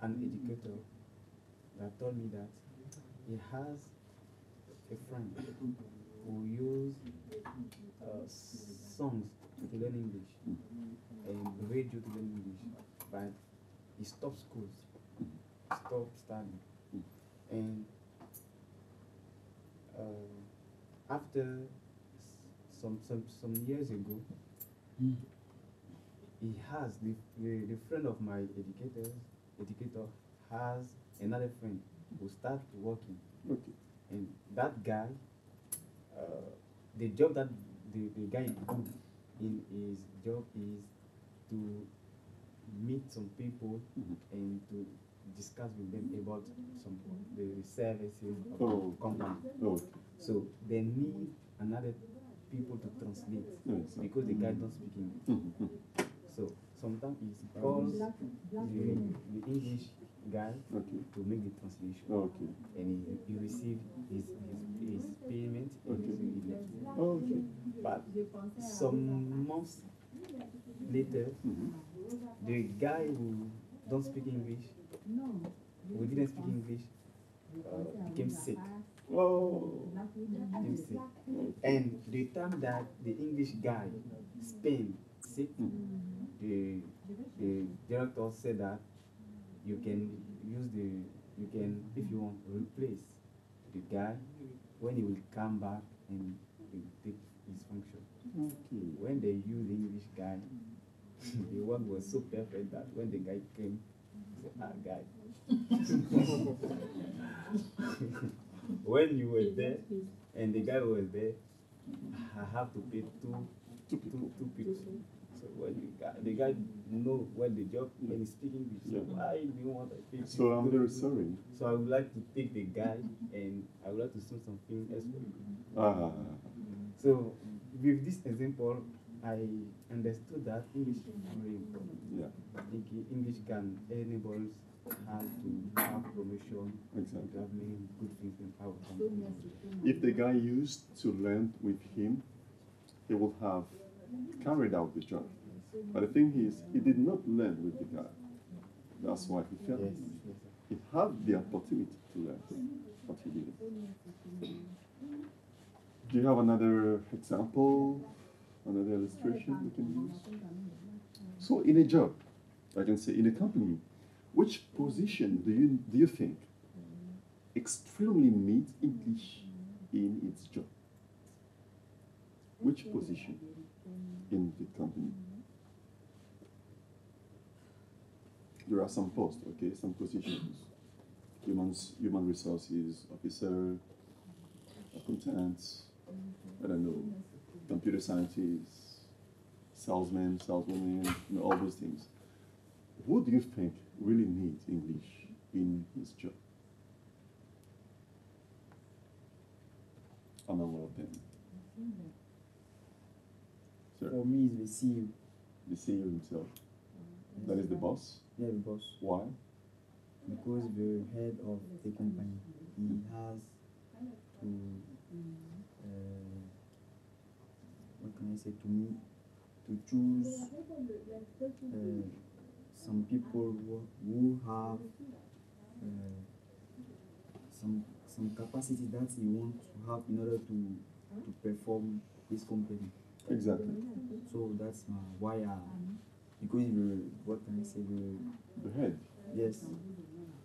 an educator that told me that he has a friend who use songs to learn English and radio to learn English, but he stopped schools, stopped studying, and after some years ago, he has the friend of my educator has another friend who start working. Okay. And that guy, the job that the guy do in his job is to meet some people and to discuss with them about some the services of the company. Okay. So they need another people to translate because the guy don't speak English. So sometimes he calls the English guy to make the translation. Okay. And he receive his payment. And he Oh, okay. But some months later, the guy who don't speak English, who didn't speak English, became sick. Oh. Became sick. And the time that the English guy Spain sick, the director said that you can if you want replace the guy when he will come back and he will take his function. Okay. When they use the English guy, the work was so perfect that when the guy came, he said, guy. When you were there and the guy was there, I have to pay two people. So when the guy know when the job when he's speaking English, so why do you want to pay? So I'm very sorry. So I would like to take the guy and I would like to do something else for you. So with this example, I understood that English is very important. Yeah. I think English can enable us how to have promotion, Exactly. to have many good things in our country. If the guy used to learn with him, he would have carried out the job. But the thing is, he did not learn with the guy. That's why he failed. Yes, yes. He had the opportunity to learn, but he didn't. Do you have another example, another illustration we can use? So in a job, I can say in a company, which position do you think extremely needs English in its job? Which position in the company? There are some posts, okay, some positions. Human resources officer, accountants, I don't know, computer scientists, salesmen, saleswomen, you know, all those things. Who do you think really needs English in his job? Among all of them. Sir. For me, it's the CEO. The CEO himself. That is the boss? Yeah, the boss. Why? Because the head of the company, he has to, what can I say, to choose some people who have some capacity that he wants to have in order to perform his company. Exactly. So that's why because what can I say, the head. Yes.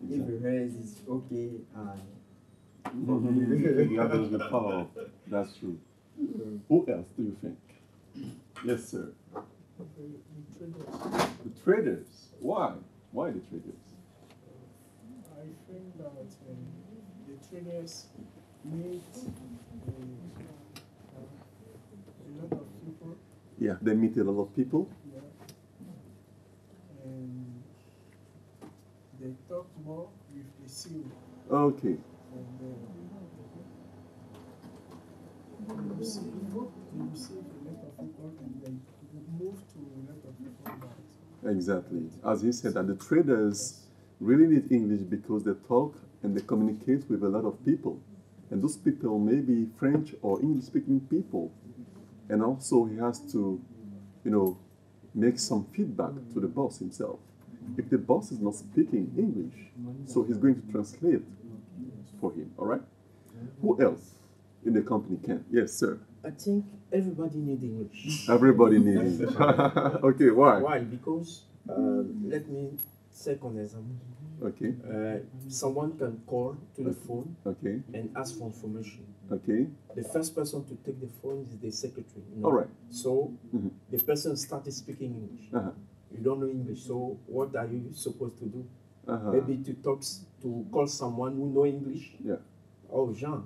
Exactly. If the head is okay, You have the power. That's true. Who else do you think? Yes, sir. The traders. The traders. Why? Why the traders? I think that the traders meet a lot of people. Yeah, they meet a lot of people. Yeah. And they talk more with the CEO. Okay. And they receive a lot of people and they move to a lot of people now. Exactly. As he said, that the traders really need English because they talk and they communicate with a lot of people. And those people may be French or English-speaking people. And also he has to, you know, make some feedback to the boss himself. If the boss is not speaking English, so he's going to translate for him, all right? Who else in the company can? Yes, sir. I think everybody needs English. Everybody needs English. Okay, why? Why? Because, let me second example. Okay. Someone can call to the phone okay. and ask for information. Okay. The first person to take the phone is the secretary. You know? All right. So the person started speaking English. You don't know English, so what are you supposed to do? Maybe to call someone who know English. Yeah. Oh, Jean,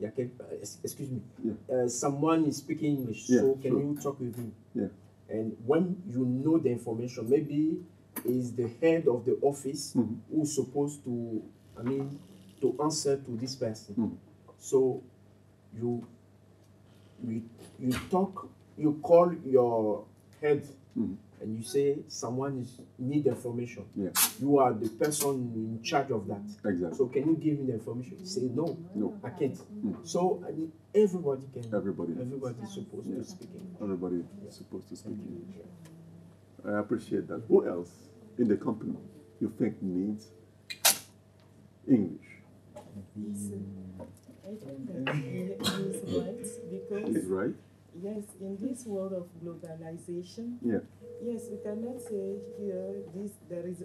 excuse me. Yeah. Someone is speaking English, Yeah, so can sure. you talk with him? Yeah. And when you know the information, maybe is the head of the office who's supposed to, to answer to this person. So you talk, you call your head and you say someone is need information. Yeah. You are the person in charge of that. Exactly. So can you give me the information? You say no, I can't. So I mean, everybody can. Everybody is supposed to speak English. Everybody is supposed to speak English. I appreciate that. Who else in the company you think needs English? I think that he is right because He's right. yes, in this world of globalization, Yeah. yes, we cannot say here this there is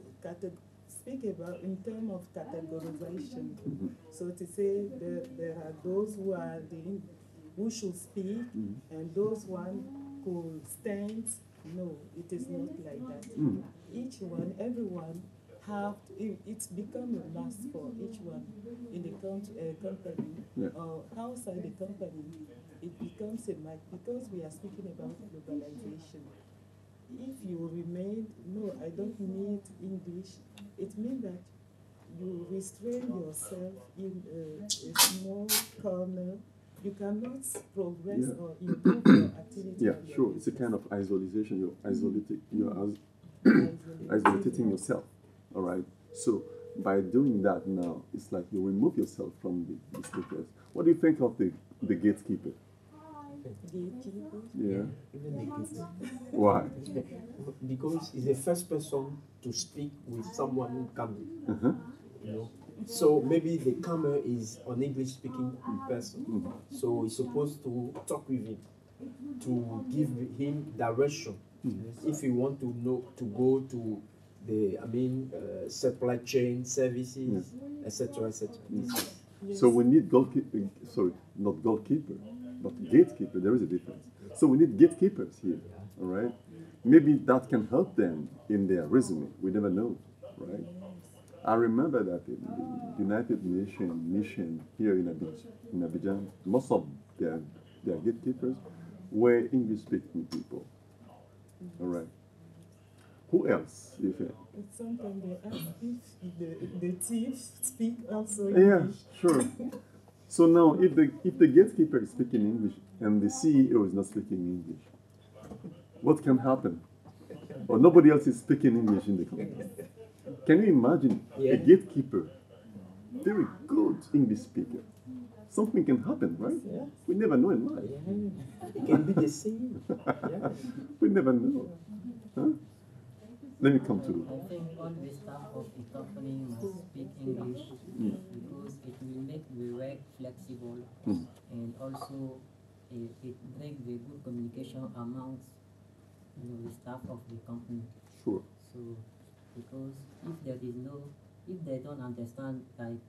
speak about in terms of categorization. So to say that there are those who are who should speak and those one who stands. No, it is not like that. Each one, everyone it's become a must for each one in the company or outside the company. It becomes a must because we are speaking about globalization. If you remain, no, I don't need English, it means that you restrain yourself in a small corner. You cannot progress or improve your activity. Yeah, sure. It's a kind of isolation. You're isolating. Isolating yourself. All right. So by doing that now, it's like you remove yourself from the speakers. What do you think of the gatekeeper? Gatekeeper? Yeah. Even the gatekeeper. Why? Because he's the first person to speak with someone who comes. You know. So maybe the camera is an English speaking person. So he's supposed to talk with him to give him direction. If you want to know to go to the supply chain services, etc., etc. So we need goalkeeper. Sorry, not goalkeeper, but gatekeeper. There is a difference. So we need gatekeepers here. All right. Maybe that can help them in their resume. We never know, right? I remember that in the United Nations mission here in Abidjan, most of their gatekeepers were English-speaking people. All right. Who else, do you think? Sometimes they ask if the thieves speak also Yeah, English. sure. So now, if the gatekeeper is speaking English and the CEO is not speaking English, what can happen? Or nobody else is speaking English in the company. Can you imagine a gatekeeper, very good English speaker? Something can happen, right? Yeah. We never know in life. It can be the same. We never know. Huh? Let me come to I think all the staff of the company must speak English because it will make the work flexible and also it brings the good communication amongst the staff of the company. Sure. So because if they don't understand like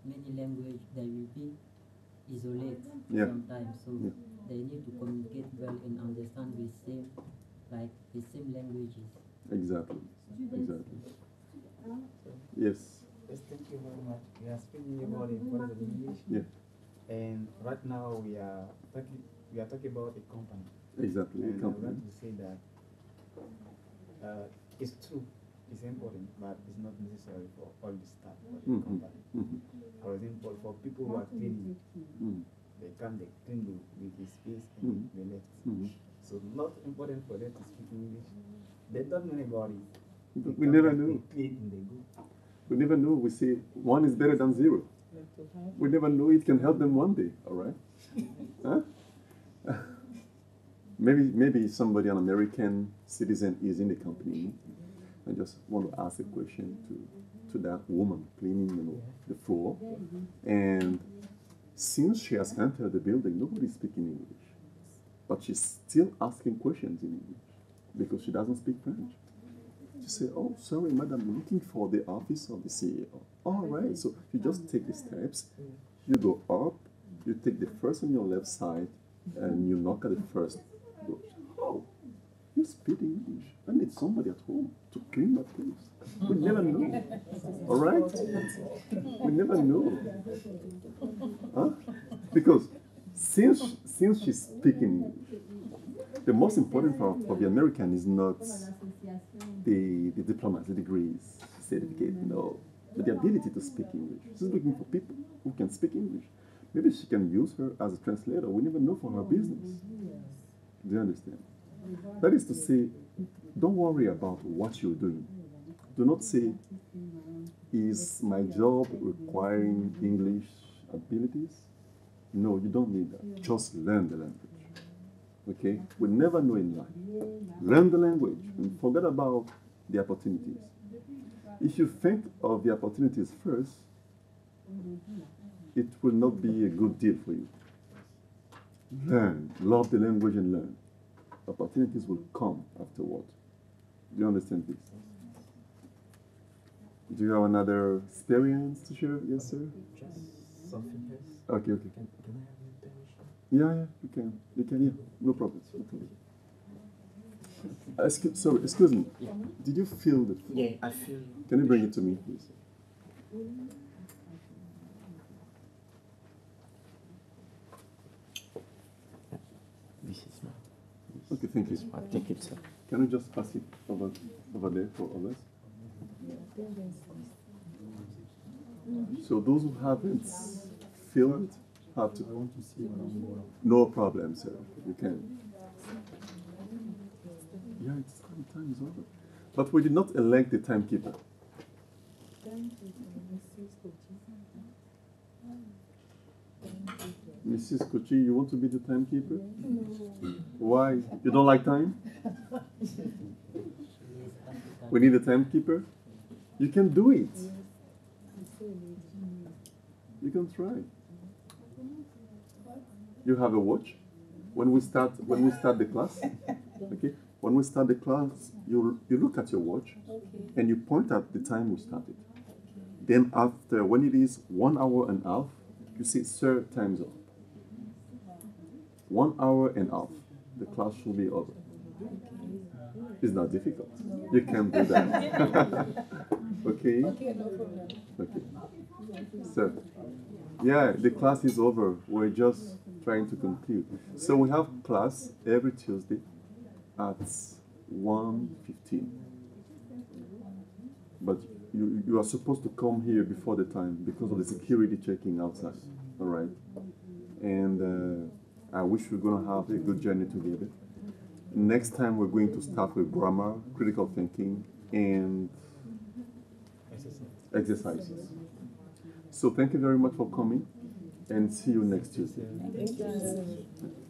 many language, they will be isolated sometimes. So they need to communicate well and understand the same languages. Exactly. Exactly. Yes. Yes, thank you very much. We are speaking about the importance of English. Yeah. And right now we are talking about a company. Exactly. And A company. I want to say that it's true, it's important, but it's not necessary for all the staff of the company. For example, for people who are cleaning, they come, they clean with the space and they left. So not important for them to speak English. They don't know about it. We never know. They clean and they go. We never know. We say one is better than zero. We never know. It can help them one day. All right. Huh? Maybe somebody, an American citizen, is in the company. I just want to ask a question to that woman cleaning the floor, and since she has entered the building, nobody's speaking English, but she's still asking questions in English because she doesn't speak French. She said, "Oh, sorry, madam, I'm looking for the office of the CEO." All right, so you just take the steps, you go up, you take the first on your left side, and you knock at the first door. Oh, you speak English. I need somebody at home to clean that place. We never know. All right? We never know. Huh? Because since she's speaking English, the most important for the American is not the diplomas, the degrees, certificate, no, but the ability to speak English. She's looking for people who can speak English. Maybe she can use her as a translator. We never know for her business. Do you understand? That is to say, don't worry about what you're doing. Do not say, is my job requiring English abilities? No, you don't need that. Just learn the language. Okay? We never know in life. Learn the language and forget about the opportunities. If you think of the opportunities first, it will not be a good deal for you. Learn. Love the language and learn. Opportunities will come afterward. Do you understand this? Do you have another experience to share? Yes, sir? Just something else. Okay, okay. Can I have your permission? Yeah, you can. You can, yeah. No problem. No problem. Sorry, excuse me. Yeah. Did you feel the... Yeah, I feel... Can you bring it to me, please? This is my... Okay, thank you. I think it's... Can you just pass it over there for others? So those who haven't filled have to... I want to see what I'm going. No problem, sir. You can. Yeah, it's time is over. But we did not elect the timekeeper. Mrs. Kochi, you want to be the timekeeper? Why? You don't like time? We need a timekeeper? You can do it. You can try. You have a watch? When we start the class, okay? When we start the class, you look at your watch and you point at the time we started. Then after, when it is 1 hour and a half, you say, sir, time's up. 1 hour and a half, the class should be over. It's not difficult. You can do that. Okay? Okay, no problem. Okay. So, yeah, the class is over. We're just trying to conclude. So we have class every Tuesday at 1:15. But you are supposed to come here before the time because of the security checking outside. All right? And I wish we're going to have a good journey together. Next time we're going to start with grammar, critical thinking, and exercises. So thank you very much for coming, and see you next Tuesday. Thank you.